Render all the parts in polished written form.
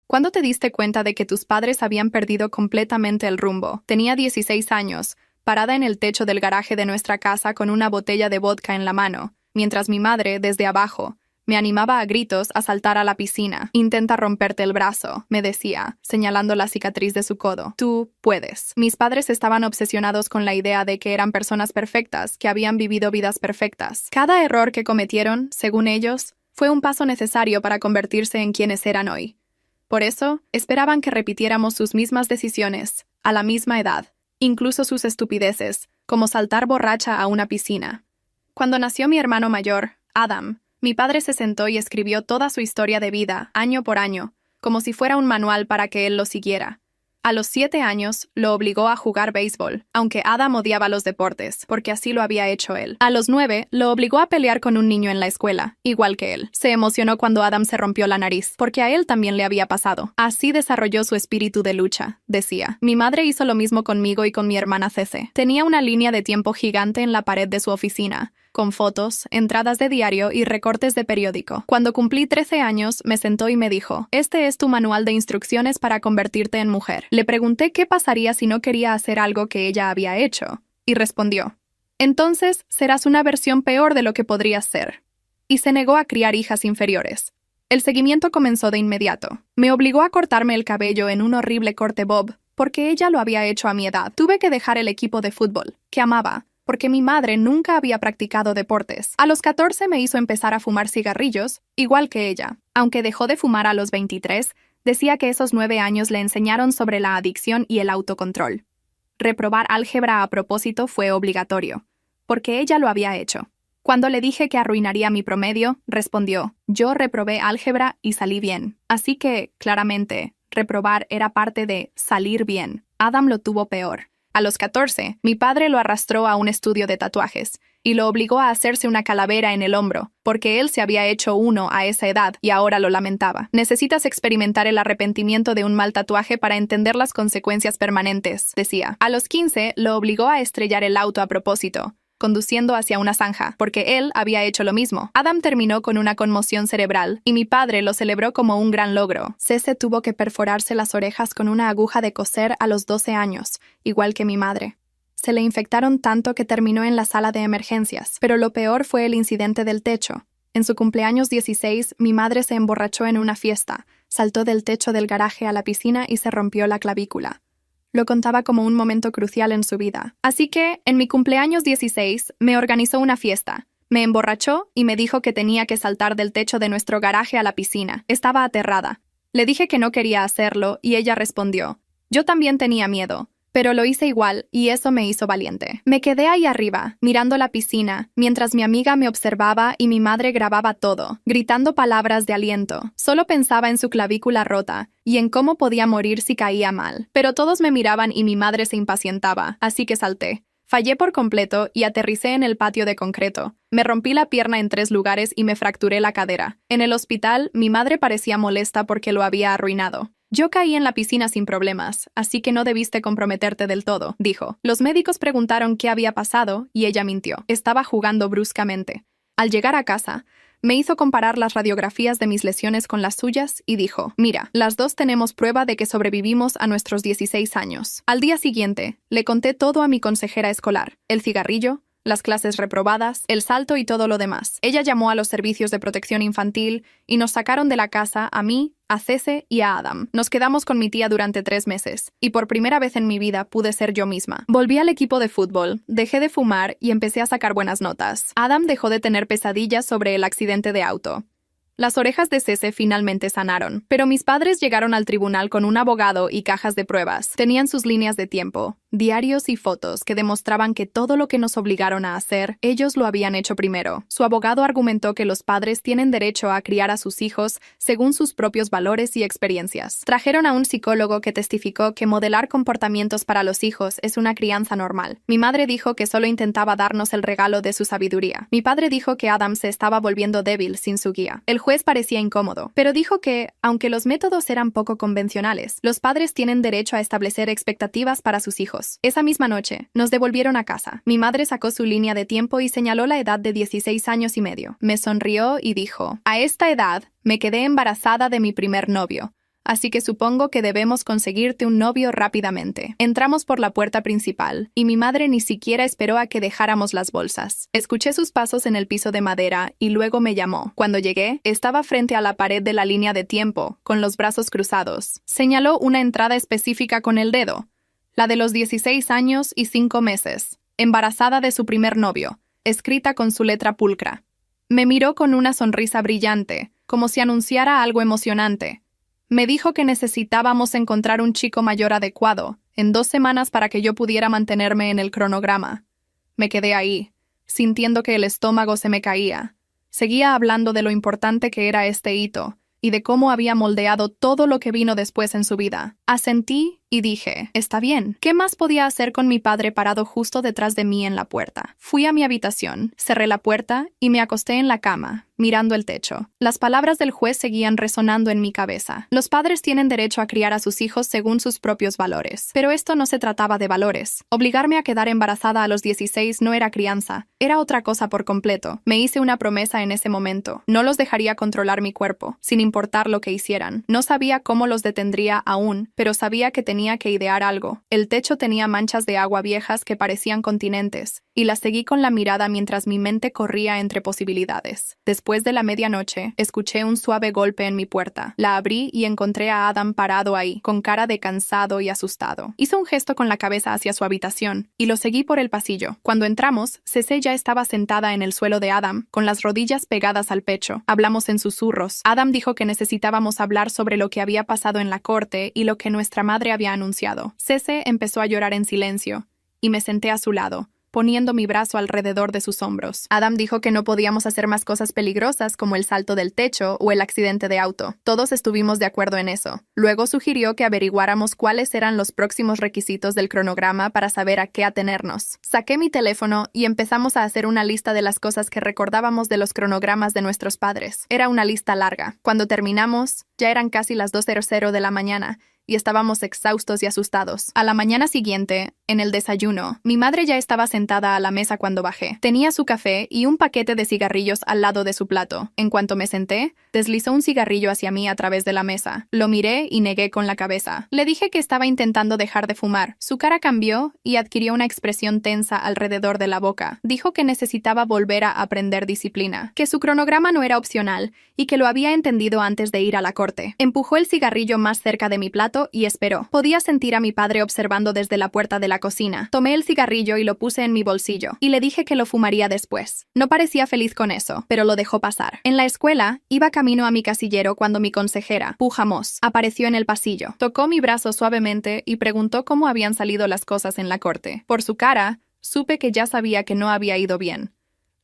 ¿Cuándo te diste cuenta de que tus padres habían perdido completamente el rumbo? Tenía 16 años, parada en el techo del garaje de nuestra casa con una botella de vodka en la mano, mientras mi madre, desde abajo, me animaba a gritos a saltar a la piscina. Intenta romperte el brazo, me decía, señalando la cicatriz de su codo. Tú puedes. Mis padres estaban obsesionados con la idea de que eran personas perfectas, que habían vivido vidas perfectas. Cada error que cometieron, según ellos, fue un paso necesario para convertirse en quienes eran hoy. Por eso, esperaban que repitiéramos sus mismas decisiones, a la misma edad, incluso sus estupideces, como saltar borracha a una piscina. Cuando nació mi hermano mayor, Adam, mi padre se sentó y escribió toda su historia de vida, año por año, como si fuera un manual para que él lo siguiera. A los 7 años, lo obligó a jugar béisbol, aunque Adam odiaba los deportes, porque así lo había hecho él. A los 9, lo obligó a pelear con un niño en la escuela, igual que él. Se emocionó cuando Adam se rompió la nariz, porque a él también le había pasado. Así desarrolló su espíritu de lucha, decía. Mi madre hizo lo mismo conmigo y con mi hermana Cece. Tenía una línea de tiempo gigante en la pared de su oficina, con fotos, entradas de diario y recortes de periódico. Cuando cumplí 13 años, me sentó y me dijo, «Este es tu manual de instrucciones para convertirte en mujer». Le pregunté qué pasaría si no quería hacer algo que ella había hecho, y respondió, «Entonces serás una versión peor de lo que podrías ser». Y se negó a criar hijas inferiores. El seguimiento comenzó de inmediato. Me obligó a cortarme el cabello en un horrible corte bob, porque ella lo había hecho a mi edad. Tuve que dejar el equipo de fútbol, que amaba, porque mi madre nunca había practicado deportes. A los 14 me hizo empezar a fumar cigarrillos, igual que ella. Aunque dejó de fumar a los 23, decía que esos 9 años le enseñaron sobre la adicción y el autocontrol. Reprobar álgebra a propósito fue obligatorio, porque ella lo había hecho. Cuando le dije que arruinaría mi promedio, respondió, «Yo reprobé álgebra y salí bien». Así que, claramente, reprobar era parte de salir bien. Adam lo tuvo peor. A los 14, mi padre lo arrastró a un estudio de tatuajes y lo obligó a hacerse una calavera en el hombro, porque él se había hecho uno a esa edad y ahora lo lamentaba. Necesitas experimentar el arrepentimiento de un mal tatuaje para entender las consecuencias permanentes, decía. A los 15, lo obligó a estrellar el auto a propósito, conduciendo hacia una zanja, porque él había hecho lo mismo. Adam terminó con una conmoción cerebral, y mi padre lo celebró como un gran logro. Cece tuvo que perforarse las orejas con una aguja de coser a los 12 años, igual que mi madre. Se le infectaron tanto que terminó en la sala de emergencias, pero lo peor fue el incidente del techo. En su cumpleaños 16, mi madre se emborrachó en una fiesta, saltó del techo del garaje a la piscina y se rompió la clavícula. Lo contaba como un momento crucial en su vida. Así que, en mi cumpleaños 16, me organizó una fiesta. Me emborrachó y me dijo que tenía que saltar del techo de nuestro garaje a la piscina. Estaba aterrada. Le dije que no quería hacerlo y ella respondió, «Yo también tenía miedo, pero lo hice igual y eso me hizo valiente». Me quedé ahí arriba, mirando la piscina, mientras mi amiga me observaba y mi madre grababa todo, gritando palabras de aliento. Solo pensaba en su clavícula rota y en cómo podía morir si caía mal. Pero todos me miraban y mi madre se impacientaba, así que salté. Fallé por completo y aterricé en el patio de concreto. Me rompí la pierna en 3 lugares y me fracturé la cadera. En el hospital, mi madre parecía molesta porque lo había arruinado. «Yo caí en la piscina sin problemas, así que no debiste comprometerte del todo», dijo. Los médicos preguntaron qué había pasado y ella mintió. Estaba jugando bruscamente. Al llegar a casa, me hizo comparar las radiografías de mis lesiones con las suyas y dijo, «Mira, las dos tenemos prueba de que sobrevivimos a nuestros 16 años». Al día siguiente, le conté todo a mi consejera escolar, el cigarrillo, las clases reprobadas, el salto y todo lo demás. Ella llamó a los servicios de protección infantil y nos sacaron de la casa a mí, a Cece y a Adam. Nos quedamos con mi tía durante 3 meses, y por primera vez en mi vida pude ser yo misma. Volví al equipo de fútbol, dejé de fumar y empecé a sacar buenas notas. Adam dejó de tener pesadillas sobre el accidente de auto. Las orejas de Cece finalmente sanaron, pero mis padres llegaron al tribunal con un abogado y cajas de pruebas. Tenían sus líneas de tiempo, diarios y fotos que demostraban que todo lo que nos obligaron a hacer, ellos lo habían hecho primero. Su abogado argumentó que los padres tienen derecho a criar a sus hijos según sus propios valores y experiencias. Trajeron a un psicólogo que testificó que modelar comportamientos para los hijos es una crianza normal. Mi madre dijo que solo intentaba darnos el regalo de su sabiduría. Mi padre dijo que Adam se estaba volviendo débil sin su guía. El juez parecía incómodo, pero dijo que, aunque los métodos eran poco convencionales, los padres tienen derecho a establecer expectativas para sus hijos. Esa misma noche, nos devolvieron a casa. Mi madre sacó su línea de tiempo y señaló la edad de 16 años y medio. Me sonrió y dijo, «A esta edad, me quedé embarazada de mi primer novio. así que supongo que debemos conseguirte un novio rápidamente. Entramos por la puerta principal, y mi madre ni siquiera esperó a que dejáramos las bolsas. Escuché sus pasos en el piso de madera y luego me llamó. Cuando llegué, estaba frente a la pared de la línea de tiempo, con los brazos cruzados. Señaló una entrada específica con el dedo, la de los 16 años y 5 meses, embarazada de su primer novio, escrita con su letra pulcra. Me miró con una sonrisa brillante, como si anunciara algo emocionante. Me dijo que necesitábamos encontrar un chico mayor adecuado, en 2 semanas para que yo pudiera mantenerme en el cronograma. Me quedé ahí, sintiendo que el estómago se me caía. Seguía hablando de lo importante que era este hito, y de cómo había moldeado todo lo que vino después en su vida. Asentí y dije, está bien. ¿Qué más podía hacer con mi padre parado justo detrás de mí en la puerta? Fui a mi habitación, cerré la puerta y me acosté en la cama, mirando el techo. Las palabras del juez seguían resonando en mi cabeza. Los padres tienen derecho a criar a sus hijos según sus propios valores. Pero esto no se trataba de valores. Obligarme a quedar embarazada a los 16 no era crianza, era otra cosa por completo. Me hice una promesa en ese momento. No los dejaría controlar mi cuerpo, sin importar lo que hicieran. No sabía cómo los detendría aún, pero sabía que tenía que idear algo. El techo tenía manchas de agua viejas que parecían continentes, y las seguí con la mirada mientras mi mente corría entre posibilidades. Después de la medianoche, escuché un suave golpe en mi puerta. La abrí y encontré a Adam parado ahí, con cara de cansado y asustado. Hizo un gesto con la cabeza hacia su habitación, y lo seguí por el pasillo. Cuando entramos, Cece ya estaba sentada en el suelo de Adam, con las rodillas pegadas al pecho. Hablamos en susurros. Adam dijo que necesitábamos hablar sobre lo que había pasado en la corte y lo que nuestra madre había anunciado. Cece empezó a llorar en silencio, y me senté a su lado, poniendo mi brazo alrededor de sus hombros. Adam dijo que no podíamos hacer más cosas peligrosas como el salto del techo o el accidente de auto. Todos estuvimos de acuerdo en eso. Luego sugirió que averiguáramos cuáles eran los próximos requisitos del cronograma para saber a qué atenernos. Saqué mi teléfono y empezamos a hacer una lista de las cosas que recordábamos de los cronogramas de nuestros padres. Era una lista larga. Cuando terminamos, ya eran casi las 2:00 de la mañana, y estábamos exhaustos y asustados. A la mañana siguiente, en el desayuno, mi madre ya estaba sentada a la mesa cuando bajé. Tenía su café y un paquete de cigarrillos al lado de su plato. En cuanto me senté, deslizó un cigarrillo hacia mí a través de la mesa. Lo miré y negué con la cabeza. Le dije que estaba intentando dejar de fumar. Su cara cambió y adquirió una expresión tensa alrededor de la boca. Dijo que necesitaba volver a aprender disciplina, que su cronograma no era opcional y que lo había entendido antes de ir a la corte. Empujó el cigarrillo más cerca de mi plato y esperó. Podía sentir a mi padre observando desde la puerta de la cocina. Tomé el cigarrillo y lo puse en mi bolsillo, y le dije que lo fumaría después. No parecía feliz con eso, pero lo dejó pasar. En la escuela, iba camino a mi casillero cuando mi consejera, Puja Moss, apareció en el pasillo. Tocó mi brazo suavemente y preguntó cómo habían salido las cosas en la corte. Por su cara, supe que ya sabía que no había ido bien.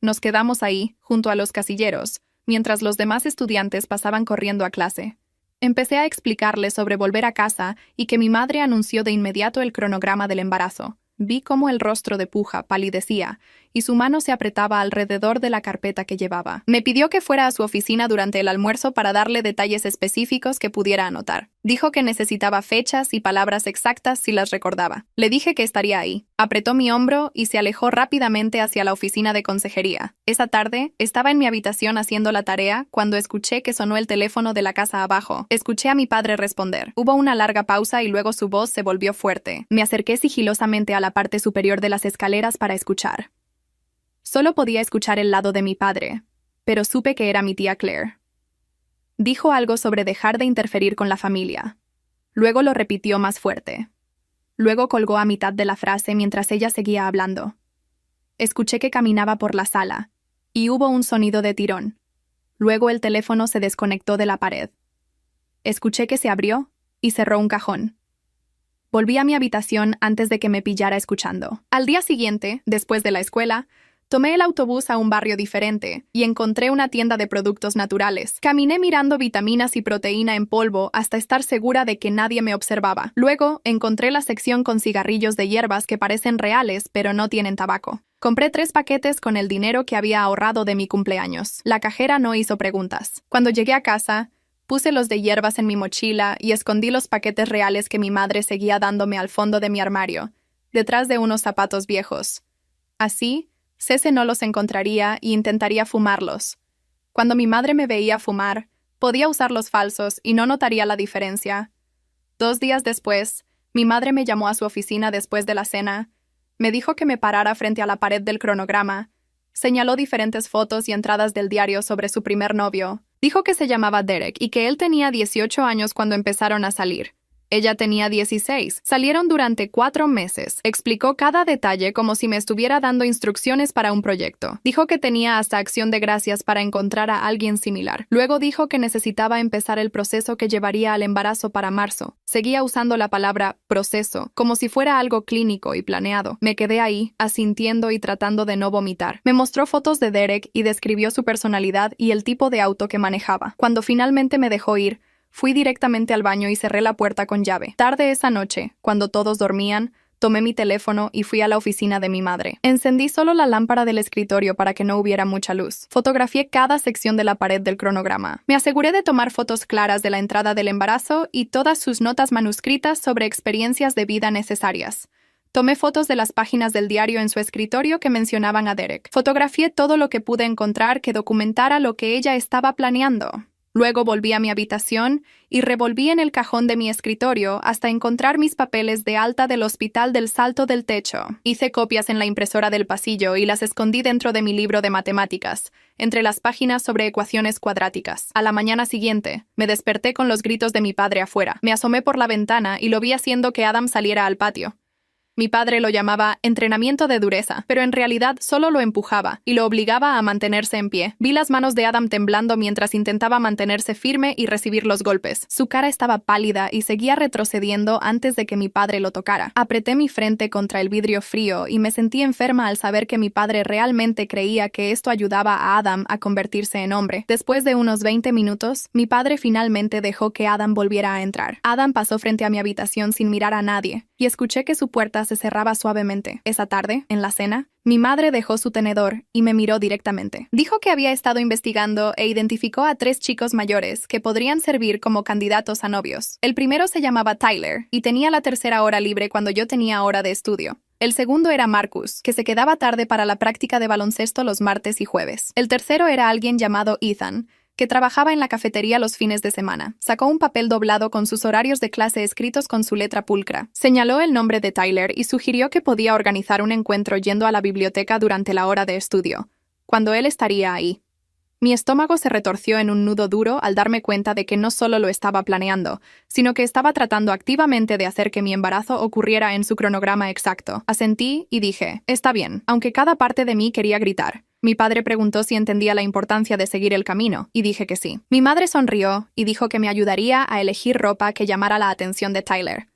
Nos quedamos ahí, junto a los casilleros, mientras los demás estudiantes pasaban corriendo a clase. Empecé a explicarle sobre volver a casa y que mi madre anunció de inmediato el cronograma del embarazo. Vi cómo el rostro de Puja palidecía y su mano se apretaba alrededor de la carpeta que llevaba. Me pidió que fuera a su oficina durante el almuerzo para darle detalles específicos que pudiera anotar. Dijo que necesitaba fechas y palabras exactas si las recordaba. Le dije que estaría ahí. Apretó mi hombro y se alejó rápidamente hacia la oficina de consejería. Esa tarde, estaba en mi habitación haciendo la tarea cuando escuché que sonó el teléfono de la casa abajo. Escuché a mi padre responder. Hubo una larga pausa y luego su voz se volvió fuerte. Me acerqué sigilosamente a la parte superior de las escaleras para escuchar. Solo podía escuchar el lado de mi padre, pero supe que era mi tía Claire. Dijo algo sobre dejar de interferir con la familia. Luego lo repitió más fuerte. Luego colgó a mitad de la frase mientras ella seguía hablando. Escuché que caminaba por la sala, y hubo un sonido de tirón. Luego el teléfono se desconectó de la pared. Escuché que se abrió y cerró un cajón. Volví a mi habitación antes de que me pillara escuchando. Al día siguiente, después de la escuela, tomé el autobús a un barrio diferente y encontré una tienda de productos naturales. Caminé mirando vitaminas y proteína en polvo hasta estar segura de que nadie me observaba. Luego, encontré la sección con cigarrillos de hierbas que parecen reales pero no tienen tabaco. Compré 3 paquetes con el dinero que había ahorrado de mi cumpleaños. La cajera no hizo preguntas. Cuando llegué a casa, puse los de hierbas en mi mochila y escondí los paquetes reales que mi madre seguía dándome al fondo de mi armario, detrás de unos zapatos viejos. Así, Cece no los encontraría y intentaría fumarlos. Cuando mi madre me veía fumar, Podía usar los falsos y no notaría la diferencia. 2 días después, mi madre me llamó a su oficina después de la cena. Me dijo que me parara frente a la pared del cronograma. Señaló diferentes fotos y entradas del diario sobre su primer novio. Dijo que se llamaba Derek y que él tenía 18 años cuando empezaron a salir. Ella tenía 16. Salieron durante 4 meses. Explicó cada detalle como si me estuviera dando instrucciones para un proyecto. Dijo que tenía hasta acción de gracias para encontrar a alguien similar. Luego dijo que necesitaba empezar el proceso que llevaría al embarazo para marzo. Seguía usando la palabra proceso, como si fuera algo clínico y planeado. Me quedé ahí, asintiendo y tratando de no vomitar. Me mostró fotos de Derek y describió su personalidad y el tipo de auto que manejaba. Cuando finalmente me dejó ir, fui directamente al baño y cerré la puerta con llave. Tarde esa noche, cuando todos dormían, tomé mi teléfono y fui a la oficina de mi madre. Encendí solo la lámpara del escritorio para que no hubiera mucha luz. Fotografié cada sección de la pared del cronograma. Me aseguré de tomar fotos claras de la entrada del embarazo y todas sus notas manuscritas sobre experiencias de vida necesarias. Tomé fotos de las páginas del diario en su escritorio que mencionaban a Derek. Fotografié todo lo que pude encontrar que documentara lo que ella estaba planeando. Luego volví a mi habitación y revolví en el cajón de mi escritorio hasta encontrar mis papeles de alta del Hospital del Salto del Techo. Hice copias en la impresora del pasillo y las escondí dentro de mi libro de matemáticas, entre las páginas sobre ecuaciones cuadráticas. A la mañana siguiente, me desperté con los gritos de mi padre afuera. Me asomé por la ventana y lo vi haciendo que Adam saliera al patio. Mi padre lo llamaba entrenamiento de dureza, pero en realidad solo lo empujaba y lo obligaba a mantenerse en pie. Vi las manos de Adam temblando mientras intentaba mantenerse firme y recibir los golpes. Su cara estaba pálida y seguía retrocediendo antes de que mi padre lo tocara. Apreté mi frente contra el vidrio frío y me sentí enferma al saber que mi padre realmente creía que esto ayudaba a Adam a convertirse en hombre. Después de unos 20 minutos, mi padre finalmente dejó que Adam volviera a entrar. Adam pasó frente a mi habitación sin mirar a nadie y escuché que su puerta se cerraba suavemente. Esa tarde, en la cena, mi madre dejó su tenedor y me miró directamente. Dijo que había estado investigando e identificó a 3 chicos mayores que podrían servir como candidatos a novios. El primero se llamaba Tyler y tenía la tercera hora libre cuando yo tenía hora de estudio. El segundo era Marcus, que se quedaba tarde para la práctica de baloncesto los martes y jueves. El tercero era alguien llamado Ethan, que trabajaba en la cafetería los fines de semana. Sacó un papel doblado con sus horarios de clase escritos con su letra pulcra. Señaló el nombre de Tyler y sugirió que podía organizar un encuentro yendo a la biblioteca durante la hora de estudio, cuando él estaría ahí. Mi estómago se retorció en un nudo duro al darme cuenta de que no solo lo estaba planeando, sino que estaba tratando activamente de hacer que mi embarazo ocurriera en su cronograma exacto. Asentí y dije, está bien, aunque cada parte de mí quería gritar. Mi padre preguntó si entendía la importancia de seguir el camino, y dije que sí. Mi madre sonrió y dijo que me ayudaría a elegir ropa que llamara la atención de Tyler.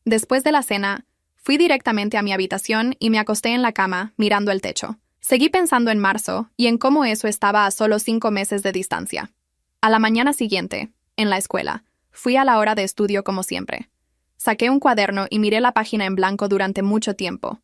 Después de la cena, fui directamente a mi habitación y me acosté en la cama, mirando el techo. Seguí pensando en marzo y en cómo eso estaba a solo 5 meses de distancia. A la mañana siguiente, en la escuela, fui a la hora de estudio como siempre. Saqué un cuaderno y miré la página en blanco durante mucho tiempo.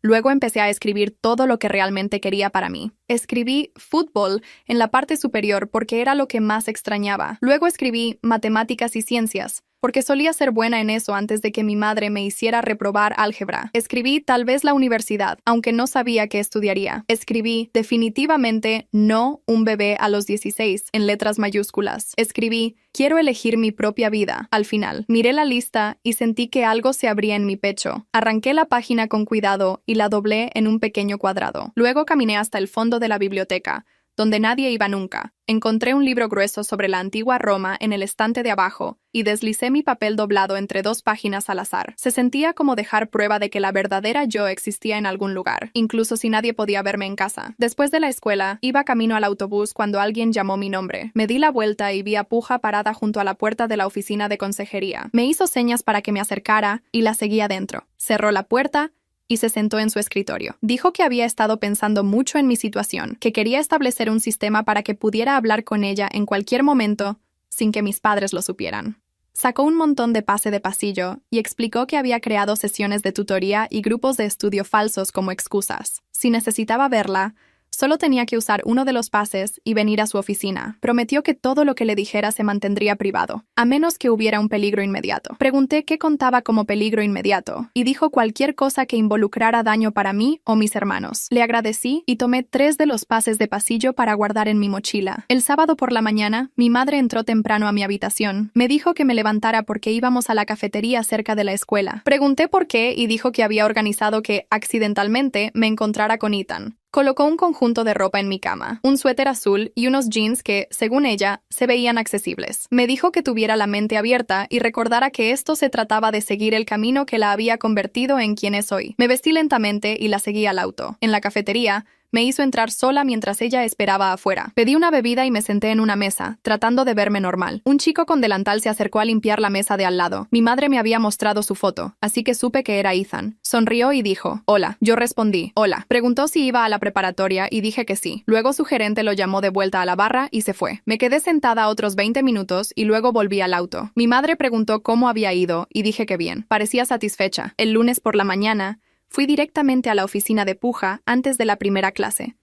Luego empecé a escribir todo lo que realmente quería para mí. Escribí fútbol en la parte superior porque era lo que más extrañaba. Luego escribí matemáticas y ciencias, porque solía ser buena en eso antes de que mi madre me hiciera reprobar álgebra. Escribí tal vez la universidad, aunque no sabía qué estudiaría. Escribí definitivamente no un bebé a los 16 en letras mayúsculas. Escribí quiero elegir mi propia vida. Al final, miré la lista y sentí que algo se abría en mi pecho. Arranqué la página con cuidado y la doblé en un pequeño cuadrado. Luego caminé hasta el fondo de la biblioteca, donde nadie iba nunca. Encontré un libro grueso sobre la antigua Roma en el estante de abajo y deslicé mi papel doblado entre 2 páginas al azar. Se sentía como dejar prueba de que la verdadera yo existía en algún lugar, incluso si nadie podía verme en casa. Después de la escuela, iba camino al autobús cuando alguien llamó mi nombre. Me di la vuelta y vi a Puja parada junto a la puerta de la oficina de consejería. Me hizo señas para que me acercara y la seguí adentro. Cerró la puerta y se sentó en su escritorio. Dijo que había estado pensando mucho en mi situación, que quería establecer un sistema para que pudiera hablar con ella en cualquier momento sin que mis padres lo supieran. Sacó un montón de pase de pasillo y explicó que había creado sesiones de tutoría y grupos de estudio falsos como excusas. Si necesitaba verla, Solo tenía que usar uno de los pases y venir a su oficina. Prometió que todo lo que le dijera se mantendría privado, a menos que hubiera un peligro inmediato. Pregunté qué contaba como peligro inmediato, y dijo cualquier cosa que involucrara daño para mí o mis hermanos. Le agradecí y tomé 3 de los pases de pasillo para guardar en mi mochila. El sábado por la mañana, mi madre entró temprano a mi habitación. Me dijo que me levantara porque íbamos a la cafetería cerca de la escuela. Pregunté por qué y dijo que había organizado que, accidentalmente, me encontrara con Ethan. Colocó un conjunto de ropa en mi cama, un suéter azul y unos jeans que, según ella, se veían accesibles. Me dijo que tuviera la mente abierta y recordara que esto se trataba de seguir el camino que la había convertido en quien es hoy. Me vestí lentamente y la seguí al auto. En la cafetería, me hizo entrar sola mientras ella esperaba afuera. Pedí una bebida y me senté en una mesa, tratando de verme normal. Un chico con delantal se acercó a limpiar la mesa de al lado. Mi madre me había mostrado su foto, así que supe que era Ethan. Sonrió y dijo, «Hola». Yo respondí, «Hola». Preguntó si iba a la preparatoria y dije que sí. Luego su gerente lo llamó de vuelta a la barra y se fue. Me quedé sentada otros 20 minutos y luego volví al auto. Mi madre preguntó cómo había ido y dije que bien. Parecía satisfecha. El lunes por la mañana, fui directamente a la oficina de Puja antes de la primera clase.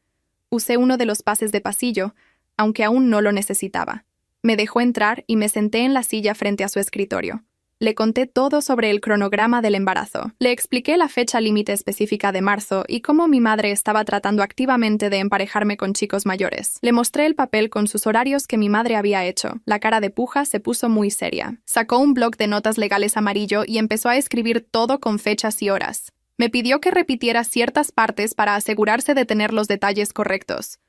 Usé uno de los pases de pasillo, aunque aún no lo necesitaba. Me dejó entrar y me senté en la silla frente a su escritorio. Le conté todo sobre el cronograma del embarazo. Le expliqué la fecha límite específica de marzo y cómo mi madre estaba tratando activamente de emparejarme con chicos mayores. Le mostré el papel con sus horarios que mi madre había hecho. La cara de Puja se puso muy seria. Sacó un bloc de notas legales amarillo y empezó a escribir todo con fechas y horas. Me pidió que repitiera ciertas partes para asegurarse de tener los detalles correctos.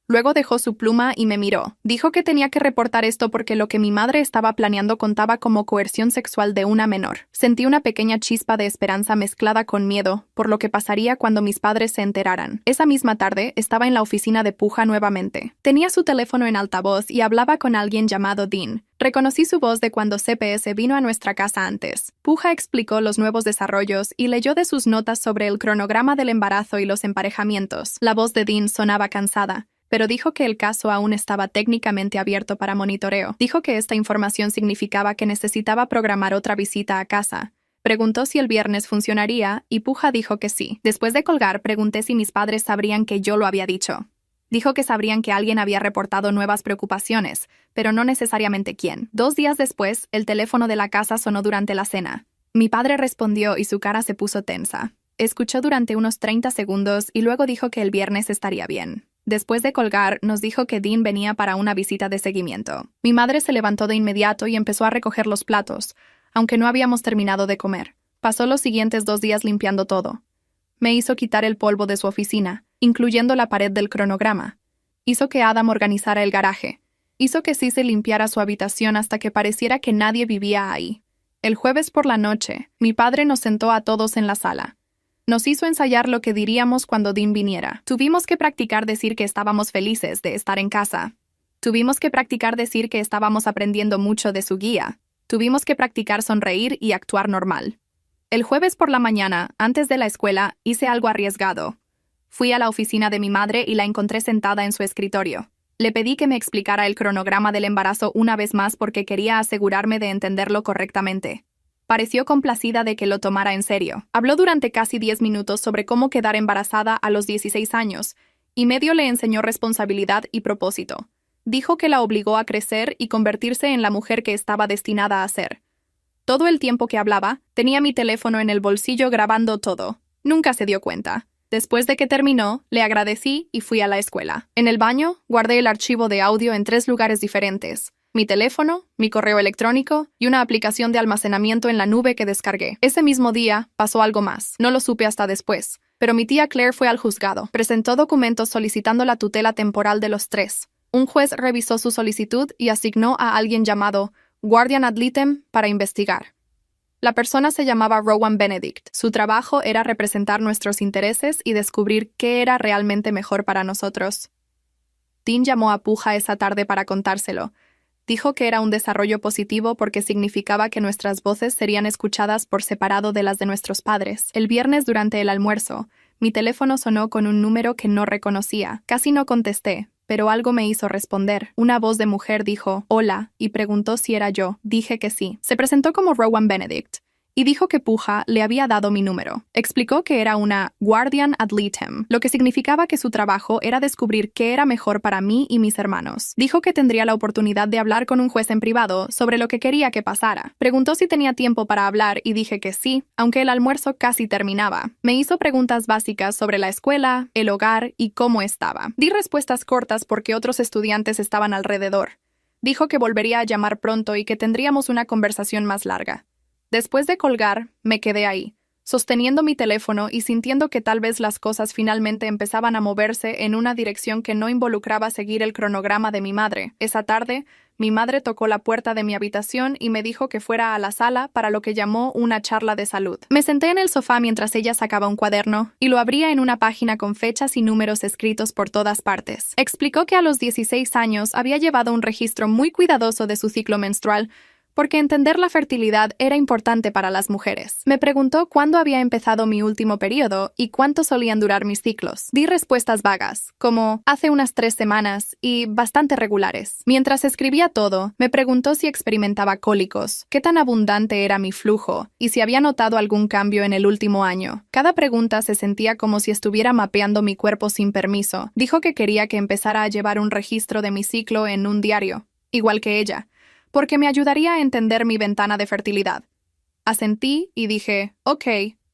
Luego dejó su pluma y me miró. Dijo que tenía que reportar esto porque lo que mi madre estaba planeando contaba como coerción sexual de una menor. Sentí una pequeña chispa de esperanza mezclada con miedo por lo que pasaría cuando mis padres se enteraran. Esa misma tarde estaba en la oficina de Puja nuevamente. Tenía su teléfono en altavoz y hablaba con alguien llamado Dean. Reconocí su voz de cuando CPS vino a nuestra casa antes. Puja explicó los nuevos desarrollos y leyó de sus notas sobre el cronograma del embarazo y los emparejamientos. La voz de Dean sonaba cansada, pero dijo que el caso aún estaba técnicamente abierto para monitoreo. Dijo que esta información significaba que necesitaba programar otra visita a casa. Preguntó si el viernes funcionaría y Puja dijo que sí. Después de colgar, pregunté si mis padres sabrían que yo lo había dicho. Dijo que sabrían que alguien había reportado nuevas preocupaciones, pero no necesariamente quién. 2 días después, el teléfono de la casa sonó durante la cena. Mi padre respondió y su cara se puso tensa. Escuchó durante unos 30 segundos y luego dijo que el viernes estaría bien. Después de colgar, nos dijo que Dean venía para una visita de seguimiento. Mi madre se levantó de inmediato y empezó a recoger los platos, aunque no habíamos terminado de comer. Pasó los siguientes 2 días limpiando todo. Me hizo quitar el polvo de su oficina, incluyendo la pared del cronograma. Hizo que Adam organizara el garaje. Hizo que Cece limpiara su habitación hasta que pareciera que nadie vivía ahí. El jueves por la noche, mi padre nos sentó a todos en la sala. Nos hizo ensayar lo que diríamos cuando Dean viniera. Tuvimos que practicar decir que estábamos felices de estar en casa. Tuvimos que practicar decir que estábamos aprendiendo mucho de su guía. Tuvimos que practicar sonreír y actuar normal. El jueves por la mañana, antes de la escuela, hice algo arriesgado. Fui a la oficina de mi madre y la encontré sentada en su escritorio. Le pedí que me explicara el cronograma del embarazo una vez más porque quería asegurarme de entenderlo correctamente. Pareció complacida de que lo tomara en serio. Habló durante casi 10 minutos sobre cómo quedar embarazada a los 16 años, y medio le enseñó responsabilidad y propósito. Dijo que la obligó a crecer y convertirse en la mujer que estaba destinada a ser. Todo el tiempo que hablaba, tenía mi teléfono en el bolsillo grabando todo. Nunca se dio cuenta. Después de que terminó, le agradecí y fui a la escuela. En el baño, guardé el archivo de audio en 3 lugares diferentes: mi teléfono, mi correo electrónico y una aplicación de almacenamiento en la nube que descargué. Ese mismo día pasó algo más. No lo supe hasta después, pero mi tía Claire fue al juzgado. Presentó documentos solicitando la tutela temporal de los 3. Un juez revisó su solicitud y asignó a alguien llamado guardian ad litem para investigar. La persona se llamaba Rowan Benedict. Su trabajo era representar nuestros intereses y descubrir qué era realmente mejor para nosotros. Dean llamó a Puja esa tarde para contárselo. Dijo que era un desarrollo positivo porque significaba que nuestras voces serían escuchadas por separado de las de nuestros padres. El viernes durante el almuerzo, mi teléfono sonó con un número que no reconocía. Casi no contesté, pero algo me hizo responder. Una voz de mujer dijo, «Hola», y preguntó si era yo. Dije que sí. Se presentó como Rowan Benedict, y dijo que Puja le había dado mi número. Explicó que era una guardian ad litem, lo que significaba que su trabajo era descubrir qué era mejor para mí y mis hermanos. Dijo que tendría la oportunidad de hablar con un juez en privado sobre lo que quería que pasara. Preguntó si tenía tiempo para hablar y dije que sí, aunque el almuerzo casi terminaba. Me hizo preguntas básicas sobre la escuela, el hogar y cómo estaba. Di respuestas cortas porque otros estudiantes estaban alrededor. Dijo que volvería a llamar pronto y que tendríamos una conversación más larga. Después de colgar, me quedé ahí, sosteniendo mi teléfono y sintiendo que tal vez las cosas finalmente empezaban a moverse en una dirección que no involucraba seguir el cronograma de mi madre. Esa tarde, mi madre tocó la puerta de mi habitación y me dijo que fuera a la sala para lo que llamó una charla de salud. Me senté en el sofá mientras ella sacaba un cuaderno y lo abría en una página con fechas y números escritos por todas partes. Explicó que a los 16 años había llevado un registro muy cuidadoso de su ciclo menstrual, porque entender la fertilidad era importante para las mujeres. Me preguntó cuándo había empezado mi último periodo y cuánto solían durar mis ciclos. Di respuestas vagas, como hace unas 3 semanas y bastante regulares. Mientras escribía todo, me preguntó si experimentaba cólicos, qué tan abundante era mi flujo y si había notado algún cambio en el último año. Cada pregunta se sentía como si estuviera mapeando mi cuerpo sin permiso. Dijo que quería que empezara a llevar un registro de mi ciclo en un diario, igual que ella, porque me ayudaría a entender mi ventana de fertilidad. Asentí y dije, ok,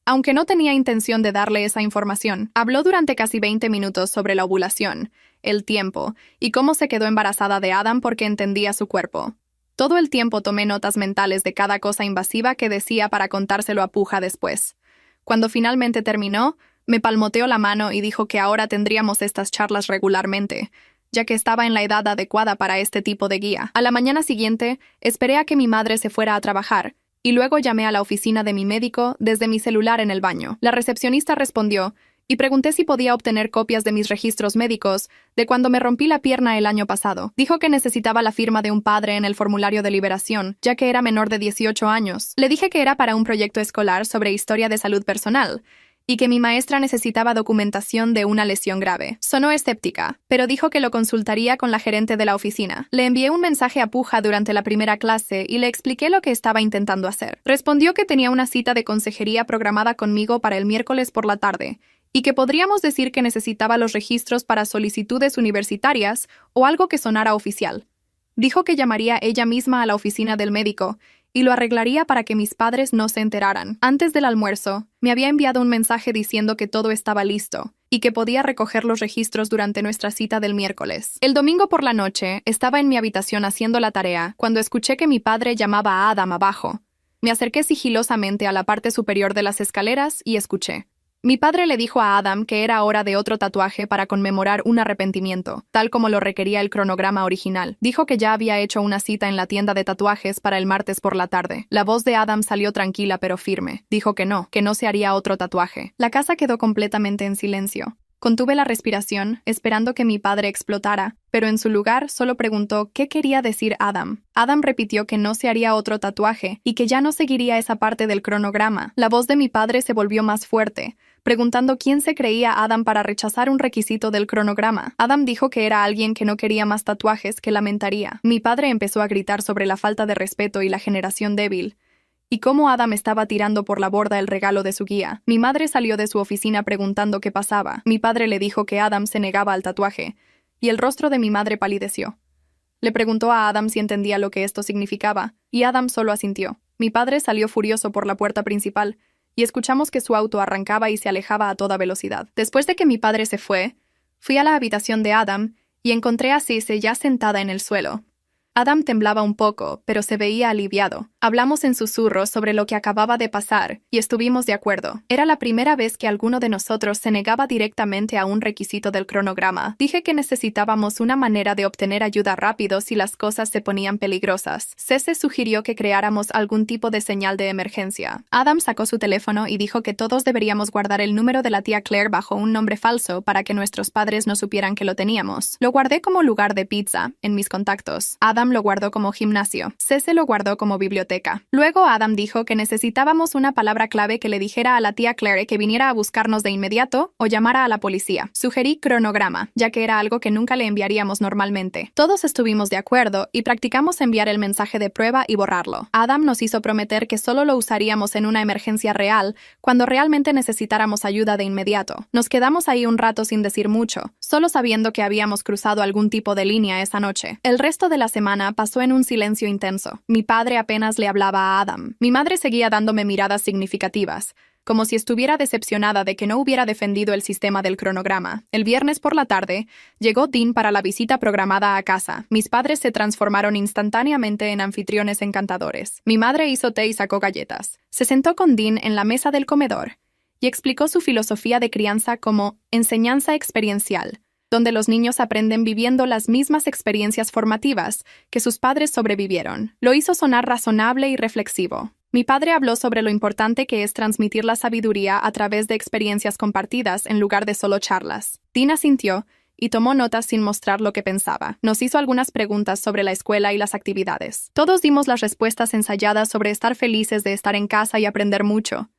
aunque no tenía intención de darle esa información. Habló durante casi 20 minutos sobre la ovulación, el tiempo, y cómo se quedó embarazada de Adam porque entendía su cuerpo. Todo el tiempo tomé notas mentales de cada cosa invasiva que decía para contárselo a Puja después. Cuando finalmente terminó, me palmoteó la mano y dijo que ahora tendríamos estas charlas regularmente, ya que estaba en la edad adecuada para este tipo de guía. A la mañana siguiente, esperé a que mi madre se fuera a trabajar, y luego llamé a la oficina de mi médico desde mi celular en el baño. La recepcionista respondió, y pregunté si podía obtener copias de mis registros médicos de cuando me rompí la pierna el año pasado. Dijo que necesitaba la firma de un padre en el formulario de liberación, ya que era menor de 18 años. Le dije que era para un proyecto escolar sobre historia de salud personal, y que mi maestra necesitaba documentación de una lesión grave. Sonó escéptica, pero dijo que lo consultaría con la gerente de la oficina. Le envié un mensaje a Puja durante la primera clase y le expliqué lo que estaba intentando hacer. Respondió que tenía una cita de consejería programada conmigo para el miércoles por la tarde, y que podríamos decir que necesitaba los registros para solicitudes universitarias o algo que sonara oficial. Dijo que llamaría ella misma a la oficina del médico y lo arreglaría para que mis padres no se enteraran. Antes del almuerzo, me había enviado un mensaje diciendo que todo estaba listo y que podía recoger los registros durante nuestra cita del miércoles. El domingo por la noche, estaba en mi habitación haciendo la tarea cuando escuché que mi padre llamaba a Adam abajo. Me acerqué sigilosamente a la parte superior de las escaleras y escuché. Mi padre le dijo a Adam que era hora de otro tatuaje para conmemorar un arrepentimiento, tal como lo requería el cronograma original. Dijo que ya había hecho una cita en la tienda de tatuajes para el martes por la tarde. La voz de Adam salió tranquila pero firme. Dijo que no se haría otro tatuaje. La casa quedó completamente en silencio. Contuve la respiración, esperando que mi padre explotara, pero en su lugar solo preguntó qué quería decir Adam. Adam repitió que no se haría otro tatuaje y que ya no seguiría esa parte del cronograma. La voz de mi padre se volvió más fuerte, preguntando quién se creía Adam para rechazar un requisito del cronograma. Adam dijo que era alguien que no quería más tatuajes que lamentaría. Mi padre empezó a gritar sobre la falta de respeto y la generación débil, y cómo Adam estaba tirando por la borda el regalo de su guía. Mi madre salió de su oficina preguntando qué pasaba. Mi padre le dijo que Adam se negaba al tatuaje, y el rostro de mi madre palideció. Le preguntó a Adam si entendía lo que esto significaba, y Adam solo asintió. Mi padre salió furioso por la puerta principal, y escuchamos que su auto arrancaba y se alejaba a toda velocidad. Después de que mi padre se fue, fui a la habitación de Adam y encontré a Cisse ya sentada en el suelo. Adam temblaba un poco, pero se veía aliviado. Hablamos en susurros sobre lo que acababa de pasar, y estuvimos de acuerdo. Era la primera vez que alguno de nosotros se negaba directamente a un requisito del cronograma. Dije que necesitábamos una manera de obtener ayuda rápido si las cosas se ponían peligrosas. Cisse sugirió que creáramos algún tipo de señal de emergencia. Adam sacó su teléfono y dijo que todos deberíamos guardar el número de la tía Claire bajo un nombre falso para que nuestros padres no supieran que lo teníamos. Lo guardé como lugar de pizza en mis contactos. Adam Adam lo guardó como gimnasio. Cece lo guardó como biblioteca. Luego Adam dijo que necesitábamos una palabra clave que le dijera a la tía Claire que viniera a buscarnos de inmediato o llamara a la policía. Sugerí cronograma, ya que era algo que nunca le enviaríamos normalmente. Todos estuvimos de acuerdo y practicamos enviar el mensaje de prueba y borrarlo. Adam nos hizo prometer que solo lo usaríamos en una emergencia real, cuando realmente necesitáramos ayuda de inmediato. Nos quedamos ahí un rato sin decir mucho, solo sabiendo que habíamos cruzado algún tipo de línea esa noche. El resto de la semana pasó en un silencio intenso. Mi padre apenas le hablaba a Adam. Mi madre seguía dándome miradas significativas, como si estuviera decepcionada de que no hubiera defendido el sistema del cronograma. El viernes por la tarde, llegó Dean para la visita programada a casa. Mis padres se transformaron instantáneamente en anfitriones encantadores. Mi madre hizo té y sacó galletas. Se sentó con Dean en la mesa del comedor y explicó su filosofía de crianza como enseñanza experiencial, donde los niños aprenden viviendo las mismas experiencias formativas que sus padres sobrevivieron. Lo hizo sonar razonable y reflexivo. Mi padre habló sobre lo importante que es transmitir la sabiduría a través de experiencias compartidas en lugar de solo charlas. Dean asintió y tomó notas sin mostrar lo que pensaba. Nos hizo algunas preguntas sobre la escuela y las actividades. Todos dimos las respuestas ensayadas sobre estar felices de estar en casa y aprender mucho.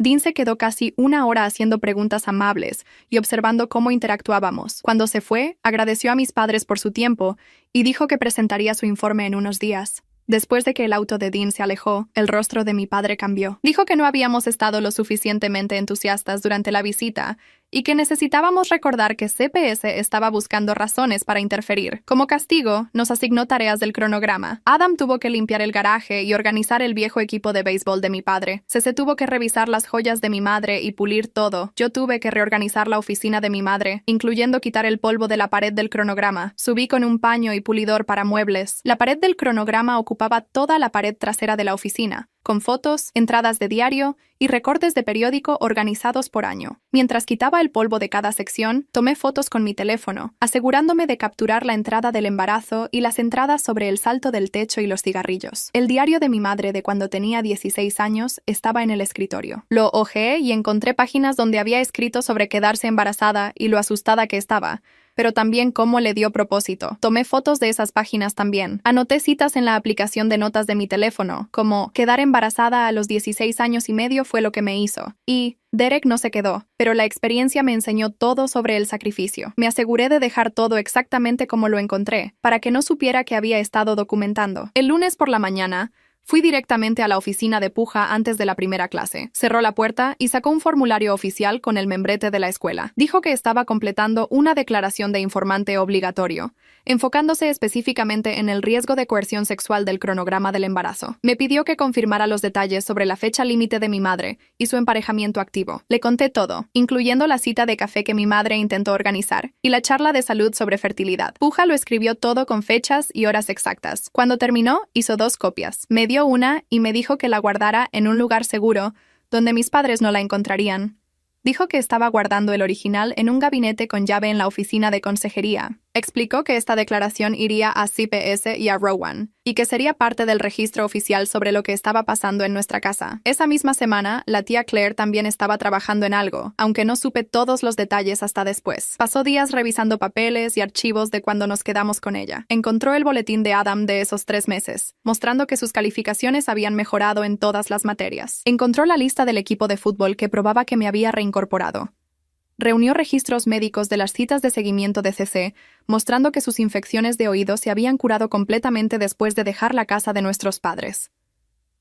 Dean se quedó casi una hora haciendo preguntas amables y observando cómo interactuábamos. Cuando se fue, agradeció a mis padres por su tiempo y dijo que presentaría su informe en unos días. Después de que el auto de Dean se alejó, el rostro de mi padre cambió. Dijo que no habíamos estado lo suficientemente entusiastas durante la visita y que necesitábamos recordar que CPS estaba buscando razones para interferir. Como castigo, nos asignó tareas del cronograma. Adam tuvo que limpiar el garaje y organizar el viejo equipo de béisbol de mi padre. Cece tuvo que revisar las joyas de mi madre y pulir todo. Yo tuve que reorganizar la oficina de mi madre, incluyendo quitar el polvo de la pared del cronograma. Subí con un paño y pulidor para muebles. La pared del cronograma ocupaba toda la pared trasera de la oficina, con fotos, entradas de diario y recortes de periódico organizados por año. Mientras quitaba el polvo de cada sección, tomé fotos con mi teléfono, asegurándome de capturar la entrada del embarazo y las entradas sobre el salto del techo y los cigarrillos. El diario de mi madre de cuando tenía 16 años estaba en el escritorio. Lo hojeé y encontré páginas donde había escrito sobre quedarse embarazada y lo asustada que estaba, pero también cómo le dio propósito. Tomé fotos de esas páginas también. Anoté citas en la aplicación de notas de mi teléfono, como quedar embarazada a los 16 años y medio fue lo que me hizo. Y Derek no se quedó, pero la experiencia me enseñó todo sobre el sacrificio. Me aseguré de dejar todo exactamente como lo encontré, para que no supiera que había estado documentando. El lunes por la mañana, fui directamente a la oficina de Puja antes de la primera clase. Cerró la puerta y sacó un formulario oficial con el membrete de la escuela. Dijo que estaba completando una declaración de informante obligatorio, enfocándose específicamente en el riesgo de coerción sexual del cronograma del embarazo. Me pidió que confirmara los detalles sobre la fecha límite de mi madre y su emparejamiento activo. Le conté todo, incluyendo la cita de café que mi madre intentó organizar y la charla de salud sobre fertilidad. Puja lo escribió todo con fechas y horas exactas. Cuando terminó, hizo 2 copias. Me dio una y me dijo que la guardara en un lugar seguro, donde mis padres no la encontrarían. Dijo que estaba guardando el original en un gabinete con llave en la oficina de consejería. Explicó que esta declaración iría a CPS y a Rowan, y que sería parte del registro oficial sobre lo que estaba pasando en nuestra casa. Esa misma semana, la tía Claire también estaba trabajando en algo, aunque no supe todos los detalles hasta después. Pasó días revisando papeles y archivos de cuando nos quedamos con ella. Encontró el boletín de Adam de esos 3 meses, mostrando que sus calificaciones habían mejorado en todas las materias. Encontró la lista del equipo de fútbol que probaba que me había reincorporado. Reunió registros médicos de las citas de seguimiento de CC, mostrando que sus infecciones de oído se habían curado completamente después de dejar la casa de nuestros padres.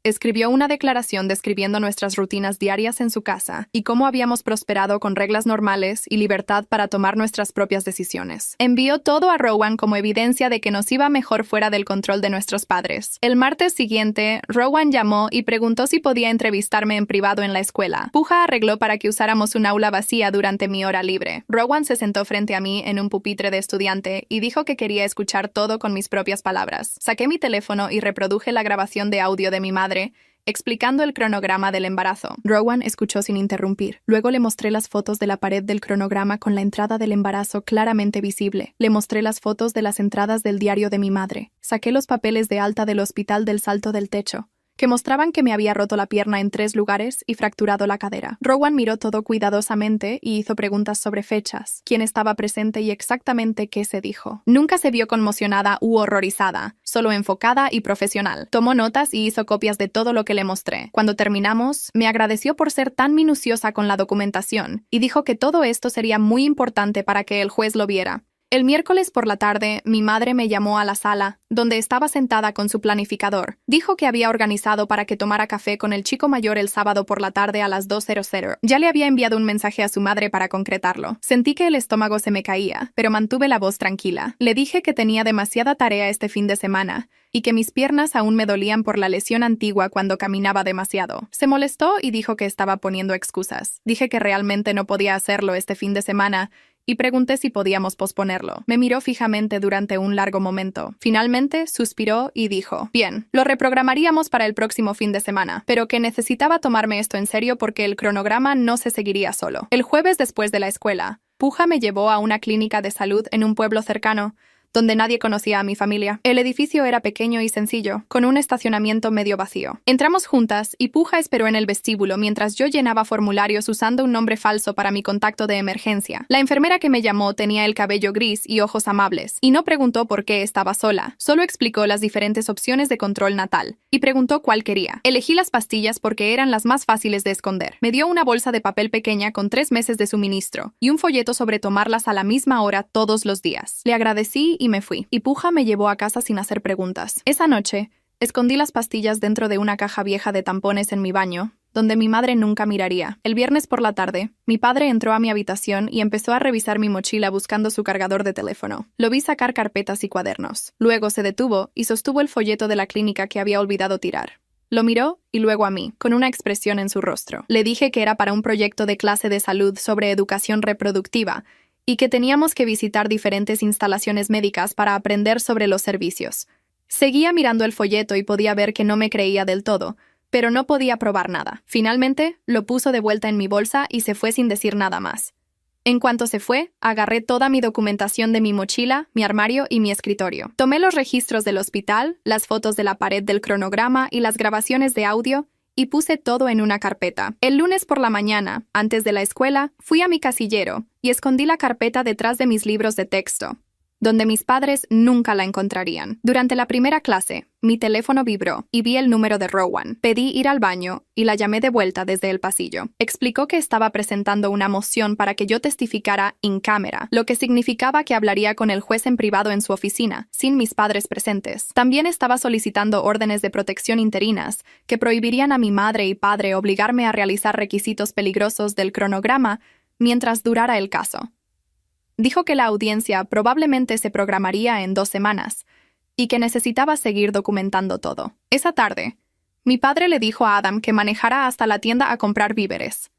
Escribió una declaración describiendo nuestras rutinas diarias en su casa y cómo habíamos prosperado con reglas normales y libertad para tomar nuestras propias decisiones. Envió todo a Rowan como evidencia de que nos iba mejor fuera del control de nuestros padres. El martes siguiente, Rowan llamó y preguntó si podía entrevistarme en privado en la escuela. Puja arregló para que usáramos un aula vacía durante mi hora libre. Rowan se sentó frente a mí en un pupitre de estudiante y dijo que quería escuchar todo con mis propias palabras. Saqué mi teléfono y reproduje la grabación de audio de mi madre, explicando el cronograma del embarazo. Rowan escuchó sin interrumpir. Luego le mostré las fotos de la pared del cronograma con la entrada del embarazo claramente visible. Le mostré las fotos de las entradas del diario de mi madre. Saqué los papeles de alta del hospital del salto del techo, que mostraban que me había roto la pierna en 3 lugares y fracturado la cadera. Rowan miró todo cuidadosamente y hizo preguntas sobre fechas, quién estaba presente y exactamente qué se dijo. Nunca se vio conmocionada u horrorizada, solo enfocada y profesional. Tomó notas y hizo copias de todo lo que le mostré. Cuando terminamos, me agradeció por ser tan minuciosa con la documentación y dijo que todo esto sería muy importante para que el juez lo viera. El miércoles por la tarde, mi madre me llamó a la sala, donde estaba sentada con su planificador. Dijo que había organizado para que tomara café con el chico mayor el sábado por la tarde a las 2:00. Ya le había enviado un mensaje a su madre para concretarlo. Sentí que el estómago se me caía, pero mantuve la voz tranquila. Le dije que tenía demasiada tarea este fin de semana y que mis piernas aún me dolían por la lesión antigua cuando caminaba demasiado. Se molestó y dijo que estaba poniendo excusas. Dije que realmente no podía hacerlo este fin de semana y pregunté si podíamos posponerlo. Me miró fijamente durante un largo momento. Finalmente, suspiró y dijo, bien, lo reprogramaríamos para el próximo fin de semana, pero que necesitaba tomarme esto en serio porque el cronograma no se seguiría solo. El jueves después de la escuela, Puja me llevó a una clínica de salud en un pueblo cercano, donde nadie conocía a mi familia. El edificio era pequeño y sencillo, con un estacionamiento medio vacío. Entramos juntas y Puja esperó en el vestíbulo mientras yo llenaba formularios usando un nombre falso para mi contacto de emergencia. La enfermera que me llamó tenía el cabello gris y ojos amables, y no preguntó por qué estaba sola, solo explicó las diferentes opciones de control natal, y preguntó cuál quería. Elegí las pastillas porque eran las más fáciles de esconder. Me dio una bolsa de papel pequeña con 3 meses de suministro, y un folleto sobre tomarlas a la misma hora todos los días. Le agradecí y me fui, y Puja me llevó a casa sin hacer preguntas. Esa noche, escondí las pastillas dentro de una caja vieja de tampones en mi baño, donde mi madre nunca miraría. El viernes por la tarde, mi padre entró a mi habitación y empezó a revisar mi mochila buscando su cargador de teléfono. Lo vi sacar carpetas y cuadernos. Luego se detuvo y sostuvo el folleto de la clínica que había olvidado tirar. Lo miró y luego a mí, con una expresión en su rostro. Le dije que era para un proyecto de clase de salud sobre educación reproductiva y que teníamos que visitar diferentes instalaciones médicas para aprender sobre los servicios. Seguía mirando el folleto y podía ver que no me creía del todo, pero no podía probar nada. Finalmente, lo puso de vuelta en mi bolsa y se fue sin decir nada más. En cuanto se fue, agarré toda mi documentación de mi mochila, mi armario y mi escritorio. Tomé los registros del hospital, las fotos de la pared del cronograma y las grabaciones de audio, y puse todo en una carpeta. El lunes por la mañana, antes de la escuela, fui a mi casillero y escondí la carpeta detrás de mis libros de texto, donde mis padres nunca la encontrarían. Durante la primera clase, mi teléfono vibró y vi el número de Rowan. Pedí ir al baño y la llamé de vuelta desde el pasillo. Explicó que estaba presentando una moción para que yo testificara in cámara, lo que significaba que hablaría con el juez en privado en su oficina, sin mis padres presentes. También estaba solicitando órdenes de protección interinas que prohibirían a mi madre y padre obligarme a realizar requisitos peligrosos del cronograma mientras durara el caso. Dijo que la audiencia probablemente se programaría en 2 semanas y que necesitaba seguir documentando todo. Esa tarde, mi padre le dijo a Adam que manejara hasta la tienda a comprar víveres.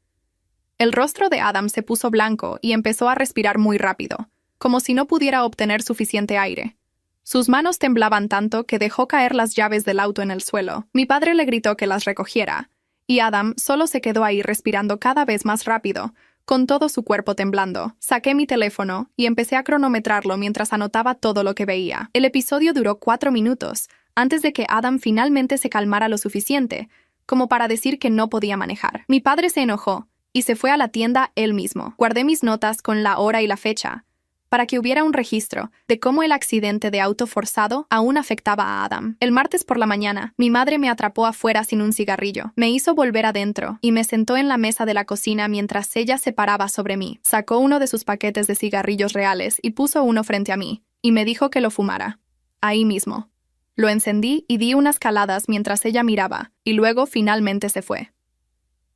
El rostro de Adam se puso blanco y empezó a respirar muy rápido, como si no pudiera obtener suficiente aire. Sus manos temblaban tanto que dejó caer las llaves del auto en el suelo. Mi padre le gritó que las recogiera, y Adam solo se quedó ahí respirando cada vez más rápido, con todo su cuerpo temblando. Saqué mi teléfono y empecé a cronometrarlo mientras anotaba todo lo que veía. El episodio duró 4 minutos, antes de que Adam finalmente se calmara lo suficiente, como para decir que no podía manejar. Mi padre se enojó y se fue a la tienda él mismo. Guardé mis notas con la hora y la fecha, para que hubiera un registro de cómo el accidente de auto forzado aún afectaba a Adam. El martes por la mañana, mi madre me atrapó afuera sin un cigarrillo. Me hizo volver adentro y me sentó en la mesa de la cocina mientras ella se paraba sobre mí. Sacó uno de sus paquetes de cigarrillos reales y puso uno frente a mí, y me dijo que lo fumara. Ahí mismo. Lo encendí y di unas caladas mientras ella miraba, y luego finalmente se fue.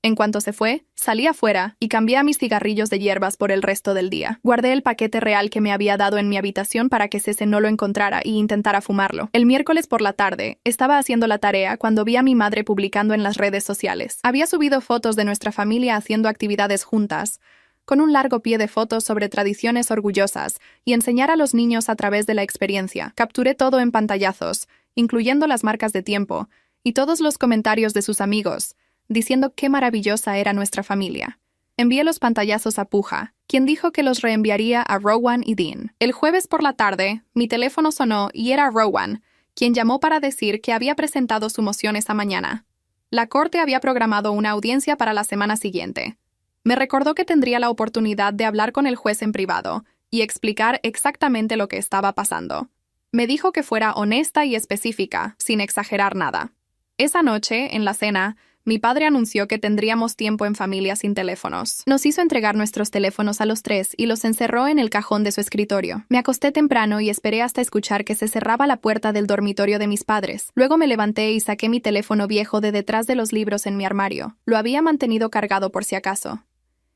En cuanto se fue, salí afuera y cambié a mis cigarrillos de hierbas por el resto del día. Guardé el paquete real que me había dado en mi habitación para que Cece no lo encontrara y intentara fumarlo. El miércoles por la tarde, estaba haciendo la tarea cuando vi a mi madre publicando en las redes sociales. Había subido fotos de nuestra familia haciendo actividades juntas, con un largo pie de fotos sobre tradiciones orgullosas y enseñar a los niños a través de la experiencia. Capturé todo en pantallazos, incluyendo las marcas de tiempo, y todos los comentarios de sus amigos, diciendo qué maravillosa era nuestra familia. Envié los pantallazos a Puja, quien dijo que los reenviaría a Rowan y Dean. El jueves por la tarde, mi teléfono sonó y era Rowan, quien llamó para decir que había presentado su moción esa mañana. La corte había programado una audiencia para la semana siguiente. Me recordó que tendría la oportunidad de hablar con el juez en privado y explicar exactamente lo que estaba pasando. Me dijo que fuera honesta y específica, sin exagerar nada. Esa noche, en la cena, mi padre anunció que tendríamos tiempo en familia sin teléfonos. Nos hizo entregar nuestros teléfonos a los 3 y los encerró en el cajón de su escritorio. Me acosté temprano y esperé hasta escuchar que se cerraba la puerta del dormitorio de mis padres. Luego me levanté y saqué mi teléfono viejo de detrás de los libros en mi armario. Lo había mantenido cargado por si acaso.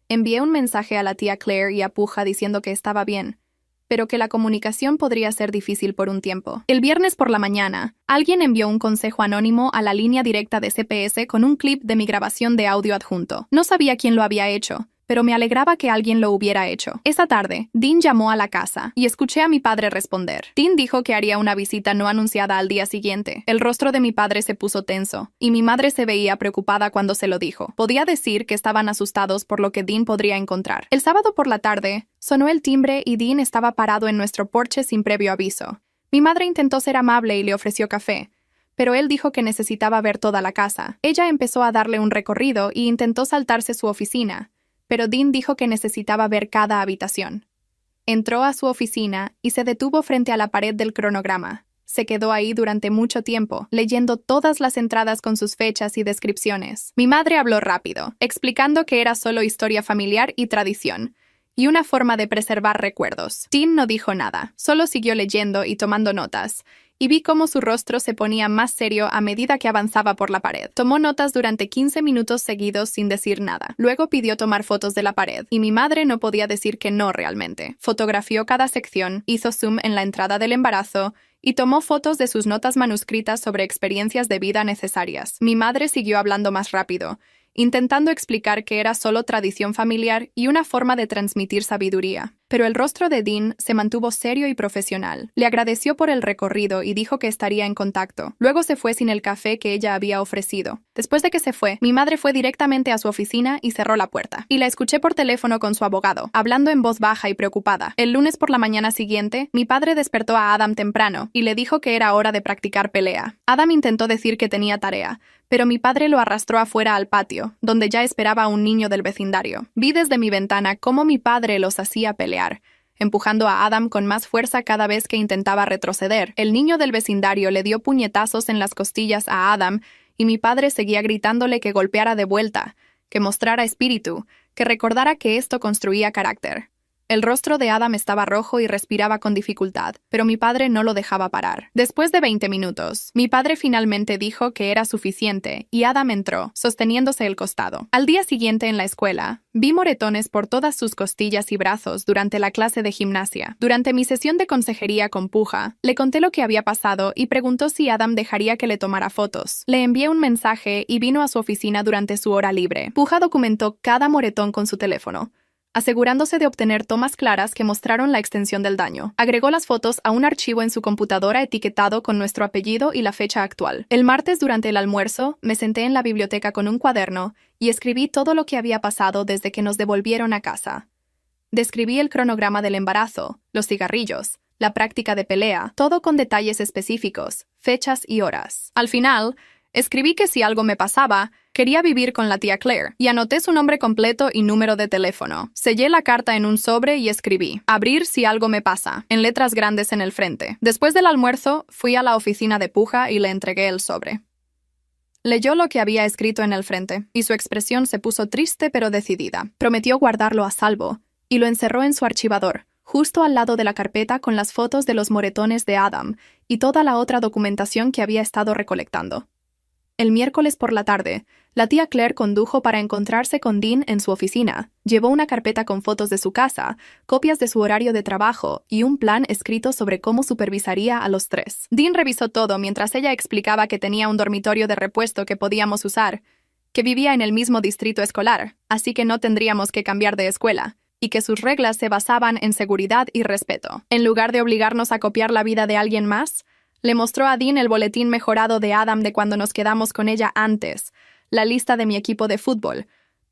Envié un mensaje a la tía Claire y a Puja diciendo que estaba bien, pero que la comunicación podría ser difícil por un tiempo. El viernes por la mañana, alguien envió un consejo anónimo a la línea directa de CPS con un clip de mi grabación de audio adjunto. No sabía quién lo había hecho, pero me alegraba que alguien lo hubiera hecho. Esa tarde, Dean llamó a la casa y escuché a mi padre responder. Dean dijo que haría una visita no anunciada al día siguiente. El rostro de mi padre se puso tenso, y mi madre se veía preocupada cuando se lo dijo. Podía decir que estaban asustados por lo que Dean podría encontrar. El sábado por la tarde, sonó el timbre y Dean estaba parado en nuestro porche sin previo aviso. Mi madre intentó ser amable y le ofreció café, pero él dijo que necesitaba ver toda la casa. Ella empezó a darle un recorrido y intentó saltarse su oficina, pero Dean dijo que necesitaba ver cada habitación. Entró a su oficina y se detuvo frente a la pared del cronograma. Se quedó ahí durante mucho tiempo, leyendo todas las entradas con sus fechas y descripciones. Mi madre habló rápido, explicando que era solo historia familiar y tradición, y una forma de preservar recuerdos. Dean no dijo nada, solo siguió leyendo y tomando notas, y vi cómo su rostro se ponía más serio a medida que avanzaba por la pared. Tomó notas durante 15 minutos seguidos sin decir nada. Luego pidió tomar fotos de la pared, y mi madre no podía decir que no realmente. Fotografió cada sección, hizo zoom en la entrada del embarazo, y tomó fotos de sus notas manuscritas sobre experiencias de vida necesarias. Mi madre siguió hablando más rápido, intentando explicar que era solo tradición familiar y una forma de transmitir sabiduría. Pero el rostro de Dean se mantuvo serio y profesional. Le agradeció por el recorrido y dijo que estaría en contacto. Luego se fue sin el café que ella había ofrecido. Después de que se fue, mi madre fue directamente a su oficina y cerró la puerta. Y la escuché por teléfono con su abogado, hablando en voz baja y preocupada. El lunes por la mañana siguiente, mi padre despertó a Adam temprano y le dijo que era hora de practicar pelea. Adam intentó decir que tenía tarea, pero mi padre lo arrastró afuera al patio, donde ya esperaba un niño del vecindario. Vi desde mi ventana cómo mi padre los hacía pelear, empujando a Adam con más fuerza cada vez que intentaba retroceder. El niño del vecindario le dio puñetazos en las costillas a Adam y mi padre seguía gritándole que golpeara de vuelta, que mostrara espíritu, que recordara que esto construía carácter. El rostro de Adam estaba rojo y respiraba con dificultad, pero mi padre no lo dejaba parar. Después de 20 minutos, mi padre finalmente dijo que era suficiente y Adam entró, sosteniéndose el costado. Al día siguiente en la escuela, vi moretones por todas sus costillas y brazos durante la clase de gimnasia. Durante mi sesión de consejería con Puja, le conté lo que había pasado y preguntó si Adam dejaría que le tomara fotos. Le envié un mensaje y vino a su oficina durante su hora libre. Puja documentó cada moretón con su teléfono, asegurándose de obtener tomas claras que mostraron la extensión del daño. Agregó las fotos a un archivo en su computadora etiquetado con nuestro apellido y la fecha actual. El martes, durante el almuerzo, me senté en la biblioteca con un cuaderno y escribí todo lo que había pasado desde que nos devolvieron a casa. Describí el cronograma del embarazo, los cigarrillos, la práctica de pelea, todo con detalles específicos, fechas y horas. Al final, escribí que si algo me pasaba, quería vivir con la tía Claire, y anoté su nombre completo y número de teléfono. Sellé la carta en un sobre y escribí, abrir si algo me pasa, en letras grandes en el frente. Después del almuerzo, fui a la oficina de Puja y le entregué el sobre. Leyó lo que había escrito en el frente, y su expresión se puso triste pero decidida. Prometió guardarlo a salvo, y lo encerró en su archivador, justo al lado de la carpeta con las fotos de los moretones de Adam y toda la otra documentación que había estado recolectando. El miércoles por la tarde, la tía Claire condujo para encontrarse con Dean en su oficina. Llevó una carpeta con fotos de su casa, copias de su horario de trabajo y un plan escrito sobre cómo supervisaría a los 3. Dean revisó todo mientras ella explicaba que tenía un dormitorio de repuesto que podíamos usar, que vivía en el mismo distrito escolar, así que no tendríamos que cambiar de escuela, y que sus reglas se basaban en seguridad y respeto. En lugar de obligarnos a copiar la vida de alguien más, le mostró a Dean el boletín mejorado de Adam de cuando nos quedamos con ella antes, la lista de mi equipo de fútbol,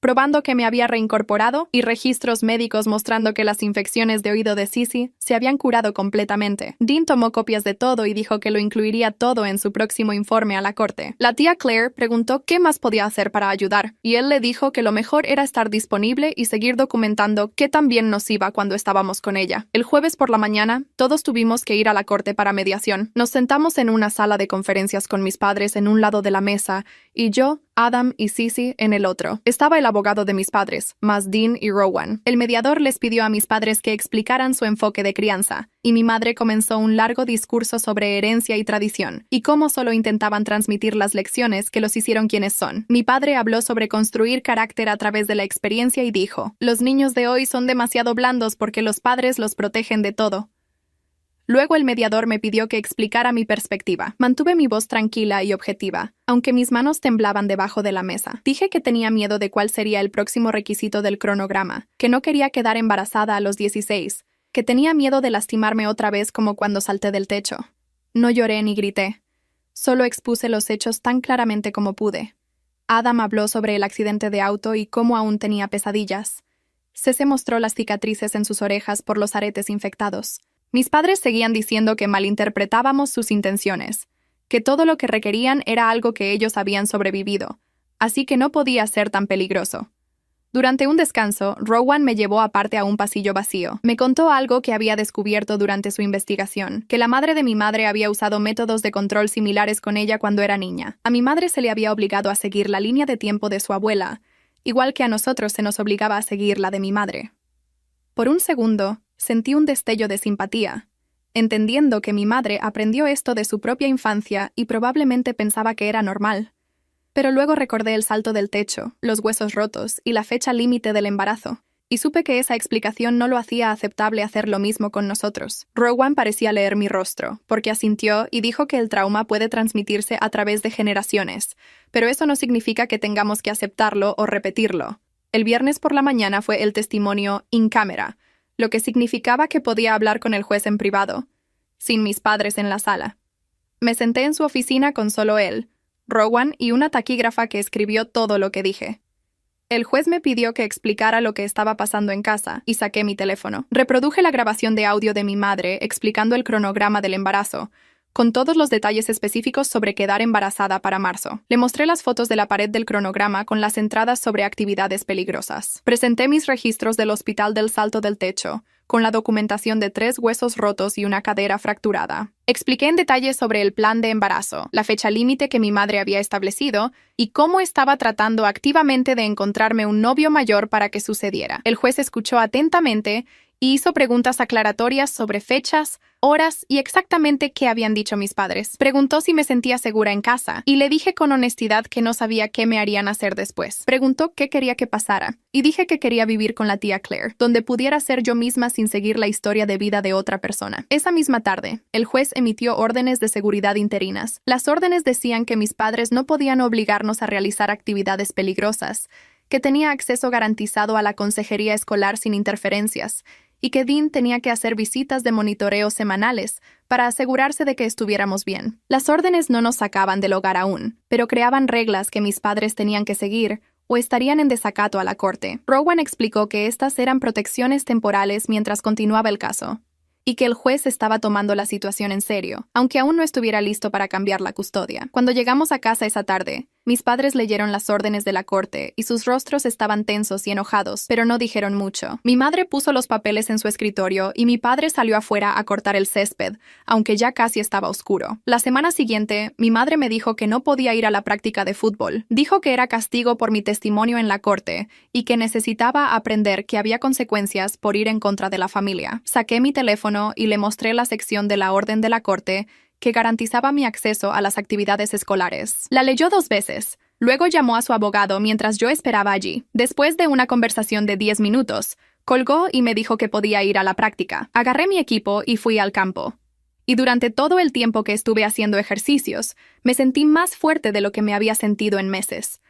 probando que me había reincorporado, y registros médicos mostrando que las infecciones de oído de Sissy se habían curado completamente. Dean tomó copias de todo y dijo que lo incluiría todo en su próximo informe a la corte. La tía Claire preguntó qué más podía hacer para ayudar, y él le dijo que lo mejor era estar disponible y seguir documentando qué tan bien nos iba cuando estábamos con ella. El jueves por la mañana, todos tuvimos que ir a la corte para mediación. Nos sentamos en una sala de conferencias con mis padres en un lado de la mesa, y yo, Adam y Sissy en el otro. Estaba el abogado de mis padres, más Dean y Rowan. El mediador les pidió a mis padres que explicaran su enfoque de crianza, y mi madre comenzó un largo discurso sobre herencia y tradición, y cómo solo intentaban transmitir las lecciones que los hicieron quienes son. Mi padre habló sobre construir carácter a través de la experiencia y dijo: "Los niños de hoy son demasiado blandos porque los padres los protegen de todo". Luego el mediador me pidió que explicara mi perspectiva. Mantuve mi voz tranquila y objetiva, aunque mis manos temblaban debajo de la mesa. Dije que tenía miedo de cuál sería el próximo requisito del cronograma, que no quería quedar embarazada a los 16, que tenía miedo de lastimarme otra vez como cuando salté del techo. No lloré ni grité. Solo expuse los hechos tan claramente como pude. Adam habló sobre el accidente de auto y cómo aún tenía pesadillas. Cece mostró las cicatrices en sus orejas por los aretes infectados. Mis padres seguían diciendo que malinterpretábamos sus intenciones, que todo lo que requerían era algo que ellos habían sobrevivido, así que no podía ser tan peligroso. Durante un descanso, Rowan me llevó aparte a un pasillo vacío. Me contó algo que había descubierto durante su investigación, que la madre de mi madre había usado métodos de control similares con ella cuando era niña. A mi madre se le había obligado a seguir la línea de tiempo de su abuela, igual que a nosotros se nos obligaba a seguir la de mi madre. Por un segundo, sentí un destello de simpatía, entendiendo que mi madre aprendió esto de su propia infancia y probablemente pensaba que era normal. Pero luego recordé el salto del techo, los huesos rotos y la fecha límite del embarazo, y supe que esa explicación no lo hacía aceptable hacer lo mismo con nosotros. Rowan parecía leer mi rostro, porque asintió y dijo que el trauma puede transmitirse a través de generaciones, pero eso no significa que tengamos que aceptarlo o repetirlo. El viernes por la mañana fue el testimonio in camera, lo que significaba que podía hablar con el juez en privado, sin mis padres en la sala. Me senté en su oficina con solo él, Rowan y una taquígrafa que escribió todo lo que dije. El juez me pidió que explicara lo que estaba pasando en casa y saqué mi teléfono. Reproduje la grabación de audio de mi madre explicando el cronograma del embarazo, con todos los detalles específicos sobre quedar embarazada para marzo. Le mostré las fotos de la pared del cronograma con las entradas sobre actividades peligrosas. Presenté mis registros del hospital del salto del techo, con la documentación de 3 huesos rotos y una cadera fracturada. Expliqué en detalle sobre el plan de embarazo, la fecha límite que mi madre había establecido y cómo estaba tratando activamente de encontrarme un novio mayor para que sucediera. El juez escuchó atentamente y hizo preguntas aclaratorias sobre fechas, horas y exactamente qué habían dicho mis padres. Preguntó si me sentía segura en casa, y le dije con honestidad que no sabía qué me harían hacer después. Preguntó qué quería que pasara, y dije que quería vivir con la tía Claire, donde pudiera ser yo misma sin seguir la historia de vida de otra persona. Esa misma tarde, el juez emitió órdenes de seguridad interinas. Las órdenes decían que mis padres no podían obligarnos a realizar actividades peligrosas, que tenía acceso garantizado a la consejería escolar sin interferencias, y que Dean tenía que hacer visitas de monitoreo semanales para asegurarse de que estuviéramos bien. Las órdenes no nos sacaban del hogar aún, pero creaban reglas que mis padres tenían que seguir o estarían en desacato a la corte. Rowan explicó que estas eran protecciones temporales mientras continuaba el caso, y que el juez estaba tomando la situación en serio, aunque aún no estuviera listo para cambiar la custodia. Cuando llegamos a casa esa tarde, mis padres leyeron las órdenes de la corte y sus rostros estaban tensos y enojados, pero no dijeron mucho. Mi madre puso los papeles en su escritorio y mi padre salió afuera a cortar el césped, aunque ya casi estaba oscuro. La semana siguiente, mi madre me dijo que no podía ir a la práctica de fútbol. Dijo que era castigo por mi testimonio en la corte y que necesitaba aprender que había consecuencias por ir en contra de la familia. Saqué mi teléfono y le mostré la sección de la orden de la corte que garantizaba mi acceso a las actividades escolares. La leyó 2 veces. Luego llamó a su abogado mientras yo esperaba allí. Después de una conversación de 10 minutos, colgó y me dijo que podía ir a la práctica. Agarré mi equipo y fui al campo. Y durante todo el tiempo que estuve haciendo ejercicios, me sentí más fuerte de lo que me había sentido en meses.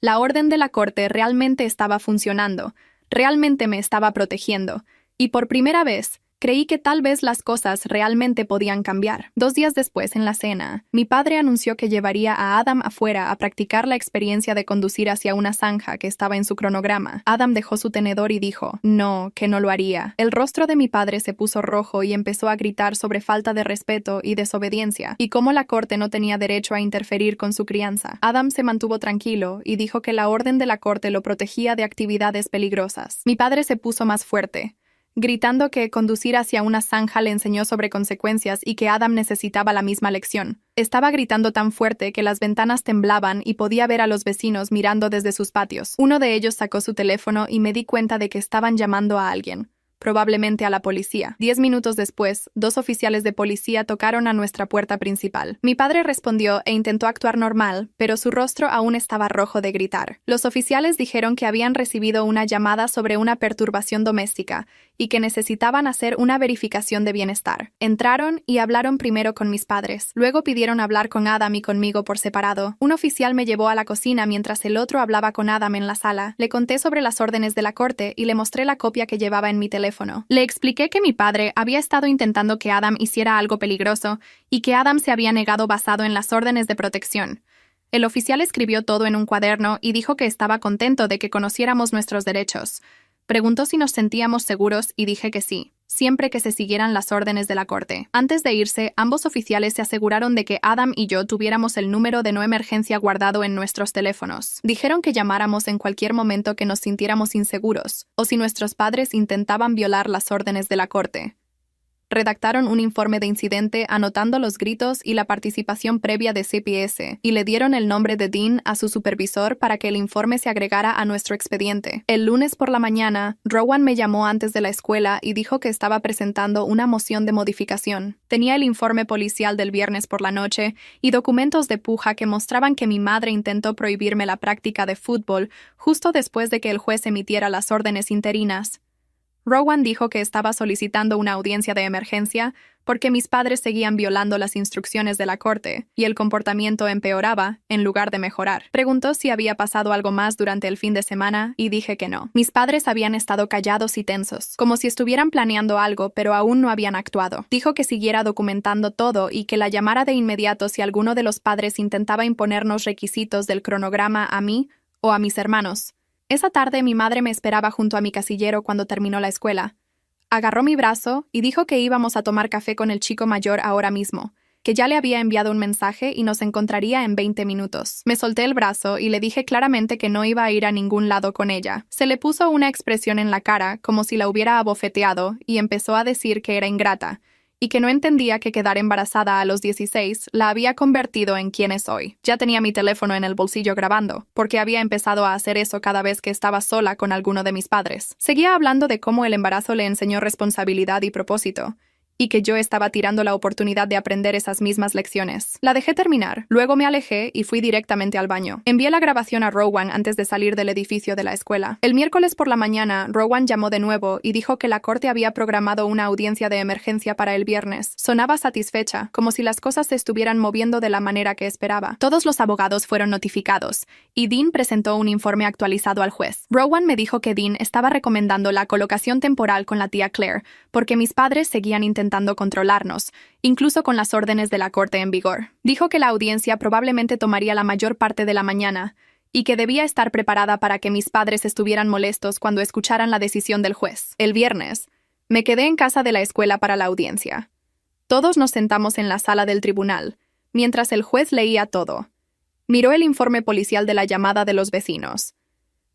La orden de la corte realmente estaba funcionando, realmente me estaba protegiendo, y por primera vez, Creí que tal vez las cosas realmente podían cambiar. 2 días después, en la cena, mi padre anunció que llevaría a Adam afuera a practicar la experiencia de conducir hacia una zanja que estaba en su cronograma. Adam dejó su tenedor y dijo, no, que no lo haría. El rostro de mi padre se puso rojo y empezó a gritar sobre falta de respeto y desobediencia, y cómo la corte no tenía derecho a interferir con su crianza. Adam se mantuvo tranquilo y dijo que la orden de la corte lo protegía de actividades peligrosas. Mi padre se puso más fuerte, gritando que conducir hacia una zanja le enseñó sobre consecuencias y que Adam necesitaba la misma lección. Estaba gritando tan fuerte que las ventanas temblaban y podía ver a los vecinos mirando desde sus patios. Uno de ellos sacó su teléfono y me di cuenta de que estaban llamando a alguien, probablemente a la policía. 10 minutos después, 2 oficiales de policía tocaron a nuestra puerta principal. Mi padre respondió e intentó actuar normal, pero su rostro aún estaba rojo de gritar. Los oficiales dijeron que habían recibido una llamada sobre una perturbación doméstica y que necesitaban hacer una verificación de bienestar. Entraron y hablaron primero con mis padres. Luego pidieron hablar con Adam y conmigo por separado. Un oficial me llevó a la cocina mientras el otro hablaba con Adam en la sala. Le conté sobre las órdenes de la corte y le mostré la copia que llevaba en mi teléfono. Le expliqué que mi padre había estado intentando que Adam hiciera algo peligroso y que Adam se había negado basado en las órdenes de protección. El oficial escribió todo en un cuaderno y dijo que estaba contento de que conociéramos nuestros derechos. Preguntó si nos sentíamos seguros y dije que sí, siempre que se siguieran las órdenes de la corte. Antes de irse, ambos oficiales se aseguraron de que Adam y yo tuviéramos el número de no emergencia guardado en nuestros teléfonos. Dijeron que llamáramos en cualquier momento que nos sintiéramos inseguros, o si nuestros padres intentaban violar las órdenes de la corte. Redactaron un informe de incidente anotando los gritos y la participación previa de CPS, y le dieron el nombre de Dean a su supervisor para que el informe se agregara a nuestro expediente. El lunes por la mañana, Rowan me llamó antes de la escuela y dijo que estaba presentando una moción de modificación. Tenía el informe policial del viernes por la noche y documentos de puja que mostraban que mi madre intentó prohibirme la práctica de fútbol justo después de que el juez emitiera las órdenes interinas. Rowan dijo que estaba solicitando una audiencia de emergencia porque mis padres seguían violando las instrucciones de la corte y el comportamiento empeoraba en lugar de mejorar. Preguntó si había pasado algo más durante el fin de semana y dije que no. Mis padres habían estado callados y tensos, como si estuvieran planeando algo pero aún no habían actuado. Dijo que siguiera documentando todo y que la llamara de inmediato si alguno de los padres intentaba imponernos requisitos del cronograma a mí o a mis hermanos. Esa tarde mi madre me esperaba junto a mi casillero cuando terminó la escuela. Agarró mi brazo y dijo que íbamos a tomar café con el chico mayor ahora mismo, que ya le había enviado un mensaje y nos encontraría en 20 minutos. Me solté el brazo y le dije claramente que no iba a ir a ningún lado con ella. Se le puso una expresión en la cara como si la hubiera abofeteado y empezó a decir que era ingrata y que no entendía que quedar embarazada a los 16 la había convertido en quien es hoy. Ya tenía mi teléfono en el bolsillo grabando, porque había empezado a hacer eso cada vez que estaba sola con alguno de mis padres. Seguía hablando de cómo el embarazo le enseñó responsabilidad y propósito, y que yo estaba tirando la oportunidad de aprender esas mismas lecciones. La dejé terminar, luego me alejé y fui directamente al baño. Envié la grabación a Rowan antes de salir del edificio de la escuela. El miércoles por la mañana, Rowan llamó de nuevo y dijo que la corte había programado una audiencia de emergencia para el viernes. Sonaba satisfecha, como si las cosas se estuvieran moviendo de la manera que esperaba. Todos los abogados fueron notificados, y Dean presentó un informe actualizado al juez. Rowan me dijo que Dean estaba recomendando la colocación temporal con la tía Claire, porque mis padres seguían intentando controlarnos, incluso con las órdenes de la corte en vigor. Dijo que la audiencia probablemente tomaría la mayor parte de la mañana y que debía estar preparada para que mis padres estuvieran molestos cuando escucharan la decisión del juez. El viernes, me quedé en casa de la escuela para la audiencia. Todos nos sentamos en la sala del tribunal, mientras el juez leía todo. Miró el informe policial de la llamada de los vecinos.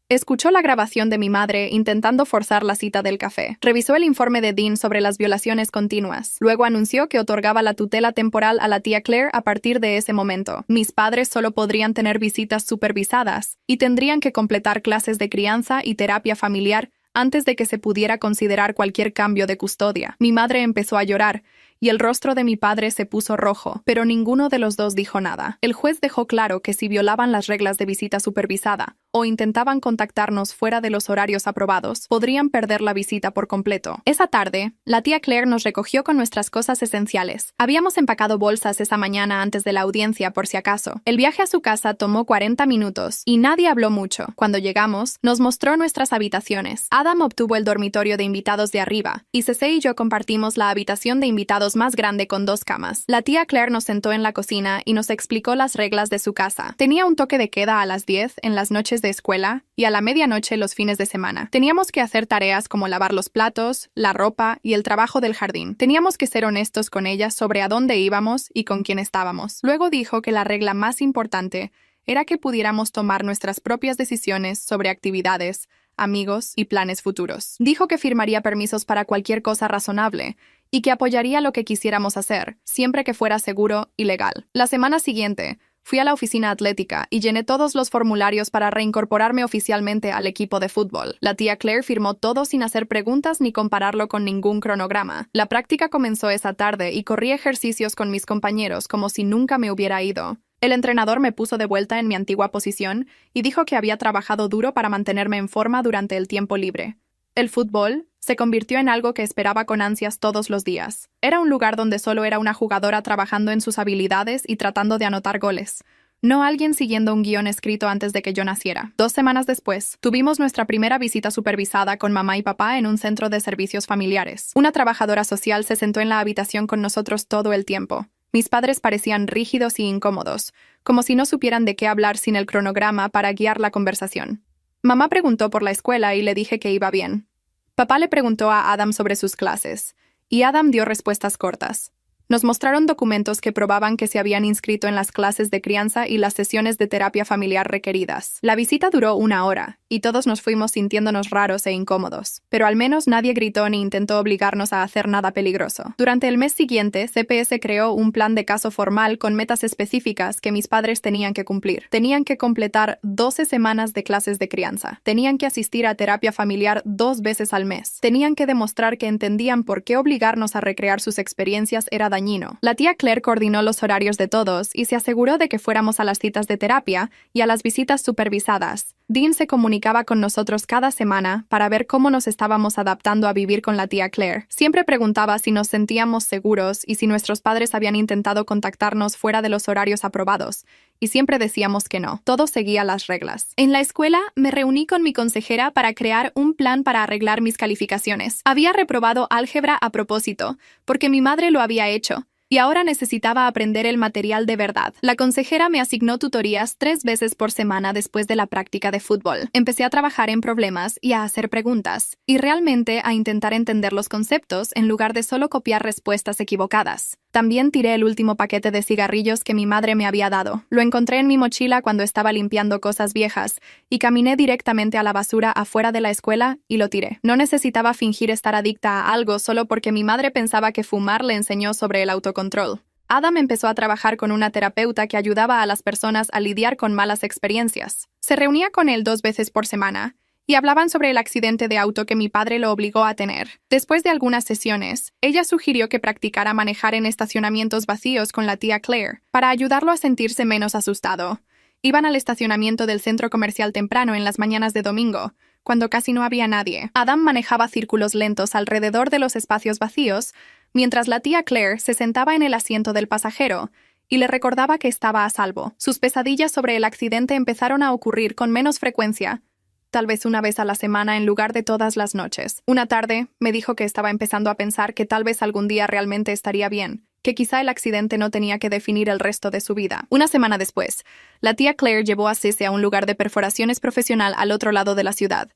Escuchó la grabación de mi madre intentando forzar la cita del café. Revisó el informe de Dean sobre las violaciones continuas. Luego anunció que otorgaba la tutela temporal a la tía Claire a partir de ese momento. Mis padres solo podrían tener visitas supervisadas y tendrían que completar clases de crianza y terapia familiar antes de que se pudiera considerar cualquier cambio de custodia. Mi madre empezó a llorar y el rostro de mi padre se puso rojo, pero ninguno de los dos dijo nada. El juez dejó claro que si violaban las reglas de visita supervisada o intentaban contactarnos fuera de los horarios aprobados, podrían perder la visita por completo. Esa tarde, la tía Claire nos recogió con nuestras cosas esenciales. Habíamos empacado bolsas esa mañana antes de la audiencia por si acaso. El viaje a su casa tomó 40 minutos y nadie habló mucho. Cuando llegamos, nos mostró nuestras habitaciones. Adam obtuvo el dormitorio de invitados de arriba y Cece y yo compartimos la habitación de invitados más grande con 2 camas. La tía Claire nos sentó en la cocina y nos explicó las reglas de su casa. Tenía un toque de queda a las 10 en las noches de escuela y a la medianoche los fines de semana. Teníamos que hacer tareas como lavar los platos, la ropa y el trabajo del jardín. Teníamos que ser honestos con ella sobre a dónde íbamos y con quién estábamos. Luego dijo que la regla más importante era que pudiéramos tomar nuestras propias decisiones sobre actividades, amigos y planes futuros. Dijo que firmaría permisos para cualquier cosa razonable y que apoyaría lo que quisiéramos hacer, siempre que fuera seguro y legal. La semana siguiente, fui a la oficina atlética y llené todos los formularios para reincorporarme oficialmente al equipo de fútbol. La tía Claire firmó todo sin hacer preguntas ni compararlo con ningún cronograma. La práctica comenzó esa tarde y corrí ejercicios con mis compañeros como si nunca me hubiera ido. El entrenador me puso de vuelta en mi antigua posición y dijo que había trabajado duro para mantenerme en forma durante el tiempo libre. El fútbol se convirtió en algo que esperaba con ansias todos los días. Era un lugar donde solo era una jugadora trabajando en sus habilidades y tratando de anotar goles, no alguien siguiendo un guión escrito antes de que yo naciera. 2 semanas después, tuvimos nuestra primera visita supervisada con mamá y papá en un centro de servicios familiares. Una trabajadora social se sentó en la habitación con nosotros todo el tiempo. Mis padres parecían rígidos y incómodos, como si no supieran de qué hablar sin el cronograma para guiar la conversación. Mamá preguntó por la escuela y le dije que iba bien. Papá le preguntó a Adam sobre sus clases, y Adam dio respuestas cortas. Nos mostraron documentos que probaban que se habían inscrito en las clases de crianza y las sesiones de terapia familiar requeridas. La visita duró 1 hora, y todos nos fuimos sintiéndonos raros e incómodos. Pero al menos nadie gritó ni intentó obligarnos a hacer nada peligroso. Durante el mes siguiente, CPS creó un plan de caso formal con metas específicas que mis padres tenían que cumplir. Tenían que completar 12 semanas de clases de crianza. Tenían que asistir a terapia familiar 2 veces al mes. Tenían que demostrar que entendían por qué obligarnos a recrear sus experiencias era dañino. La tía Claire coordinó los horarios de todos y se aseguró de que fuéramos a las citas de terapia y a las visitas supervisadas. Dean se comunicaba con nosotros cada semana para ver cómo nos estábamos adaptando a vivir con la tía Claire. Siempre preguntaba si nos sentíamos seguros y si nuestros padres habían intentado contactarnos fuera de los horarios aprobados, y siempre decíamos que no. Todo seguía las reglas. En la escuela, me reuní con mi consejera para crear un plan para arreglar mis calificaciones. Había reprobado álgebra a propósito, porque mi madre lo había hecho, y ahora necesitaba aprender el material de verdad. La consejera me asignó tutorías 3 veces por semana después de la práctica de fútbol. Empecé a trabajar en problemas y a hacer preguntas, y realmente a intentar entender los conceptos en lugar de solo copiar respuestas equivocadas. También tiré el último paquete de cigarrillos que mi madre me había dado. Lo encontré en mi mochila cuando estaba limpiando cosas viejas, y caminé directamente a la basura afuera de la escuela y lo tiré. No necesitaba fingir estar adicta a algo solo porque mi madre pensaba que fumar le enseñó sobre el autocontrol. Adam empezó a trabajar con una terapeuta que ayudaba a las personas a lidiar con malas experiencias. Se reunía con él 2 veces por semana, y hablaban sobre el accidente de auto que mi padre lo obligó a tener. Después de algunas sesiones, ella sugirió que practicara manejar en estacionamientos vacíos con la tía Claire, para ayudarlo a sentirse menos asustado. Iban al estacionamiento del centro comercial temprano en las mañanas de domingo, cuando casi no había nadie. Adam manejaba círculos lentos alrededor de los espacios vacíos, mientras la tía Claire se sentaba en el asiento del pasajero y le recordaba que estaba a salvo. Sus pesadillas sobre el accidente empezaron a ocurrir con menos frecuencia, tal vez 1 vez a la semana en lugar de todas las noches. Una tarde, me dijo que estaba empezando a pensar que tal vez algún día realmente estaría bien, que quizá el accidente no tenía que definir el resto de su vida. 1 semana después, la tía Claire llevó a Cece a un lugar de perforaciones profesional al otro lado de la ciudad.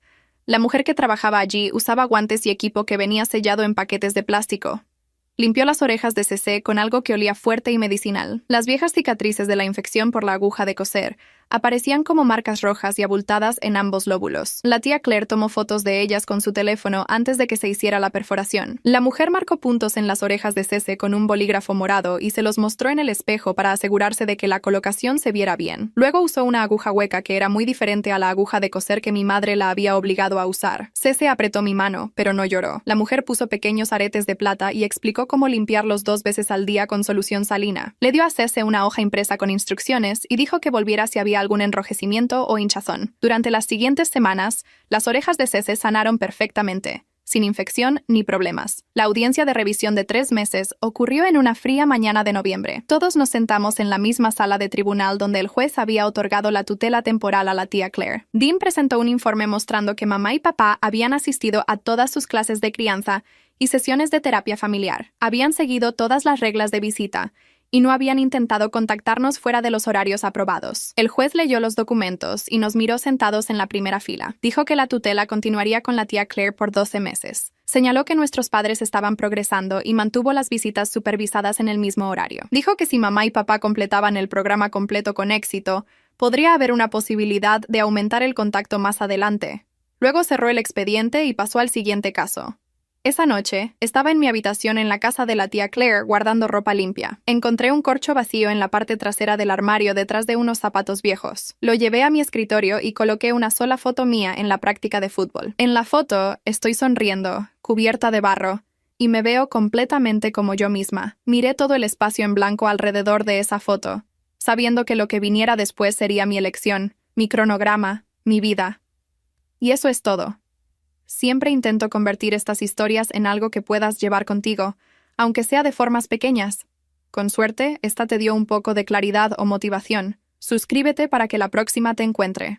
La mujer que trabajaba allí usaba guantes y equipo que venía sellado en paquetes de plástico. Limpió las orejas de Cece con algo que olía fuerte y medicinal. Las viejas cicatrices de la infección por la aguja de coser aparecían como marcas rojas y abultadas en ambos lóbulos. La tía Claire tomó fotos de ellas con su teléfono antes de que se hiciera la perforación. La mujer marcó puntos en las orejas de Cece con un bolígrafo morado y se los mostró en el espejo para asegurarse de que la colocación se viera bien. Luego usó una aguja hueca que era muy diferente a la aguja de coser que mi madre la había obligado a usar. Cece apretó mi mano, pero no lloró. La mujer puso pequeños aretes de plata y explicó cómo limpiarlos 2 veces al día con solución salina. Le dio a Cece una hoja impresa con instrucciones y dijo que volviera si había algún enrojecimiento o hinchazón. Durante las siguientes semanas, las orejas de Cece sanaron perfectamente, sin infección ni problemas. La audiencia de revisión de 3 meses ocurrió en una fría mañana de noviembre. Todos nos sentamos en la misma sala de tribunal donde el juez había otorgado la tutela temporal a la tía Claire. Dean presentó un informe mostrando que mamá y papá habían asistido a todas sus clases de crianza y sesiones de terapia familiar. Habían seguido todas las reglas de visita y no habían intentado contactarnos fuera de los horarios aprobados. El juez leyó los documentos y nos miró sentados en la primera fila. Dijo que la tutela continuaría con la tía Claire por 12 meses. Señaló que nuestros padres estaban progresando y mantuvo las visitas supervisadas en el mismo horario. Dijo que si mamá y papá completaban el programa completo con éxito, podría haber una posibilidad de aumentar el contacto más adelante. Luego cerró el expediente y pasó al siguiente caso. Esa noche, estaba en mi habitación en la casa de la tía Claire guardando ropa limpia. Encontré un corcho vacío en la parte trasera del armario detrás de unos zapatos viejos. Lo llevé a mi escritorio y coloqué una sola foto mía en la práctica de fútbol. En la foto, estoy sonriendo, cubierta de barro, y me veo completamente como yo misma. Miré todo el espacio en blanco alrededor de esa foto, sabiendo que lo que viniera después sería mi elección, mi cronograma, mi vida. Y eso es todo. Siempre intento convertir estas historias en algo que puedas llevar contigo, aunque sea de formas pequeñas. Con suerte, esta te dio un poco de claridad o motivación. Suscríbete para que la próxima te encuentre.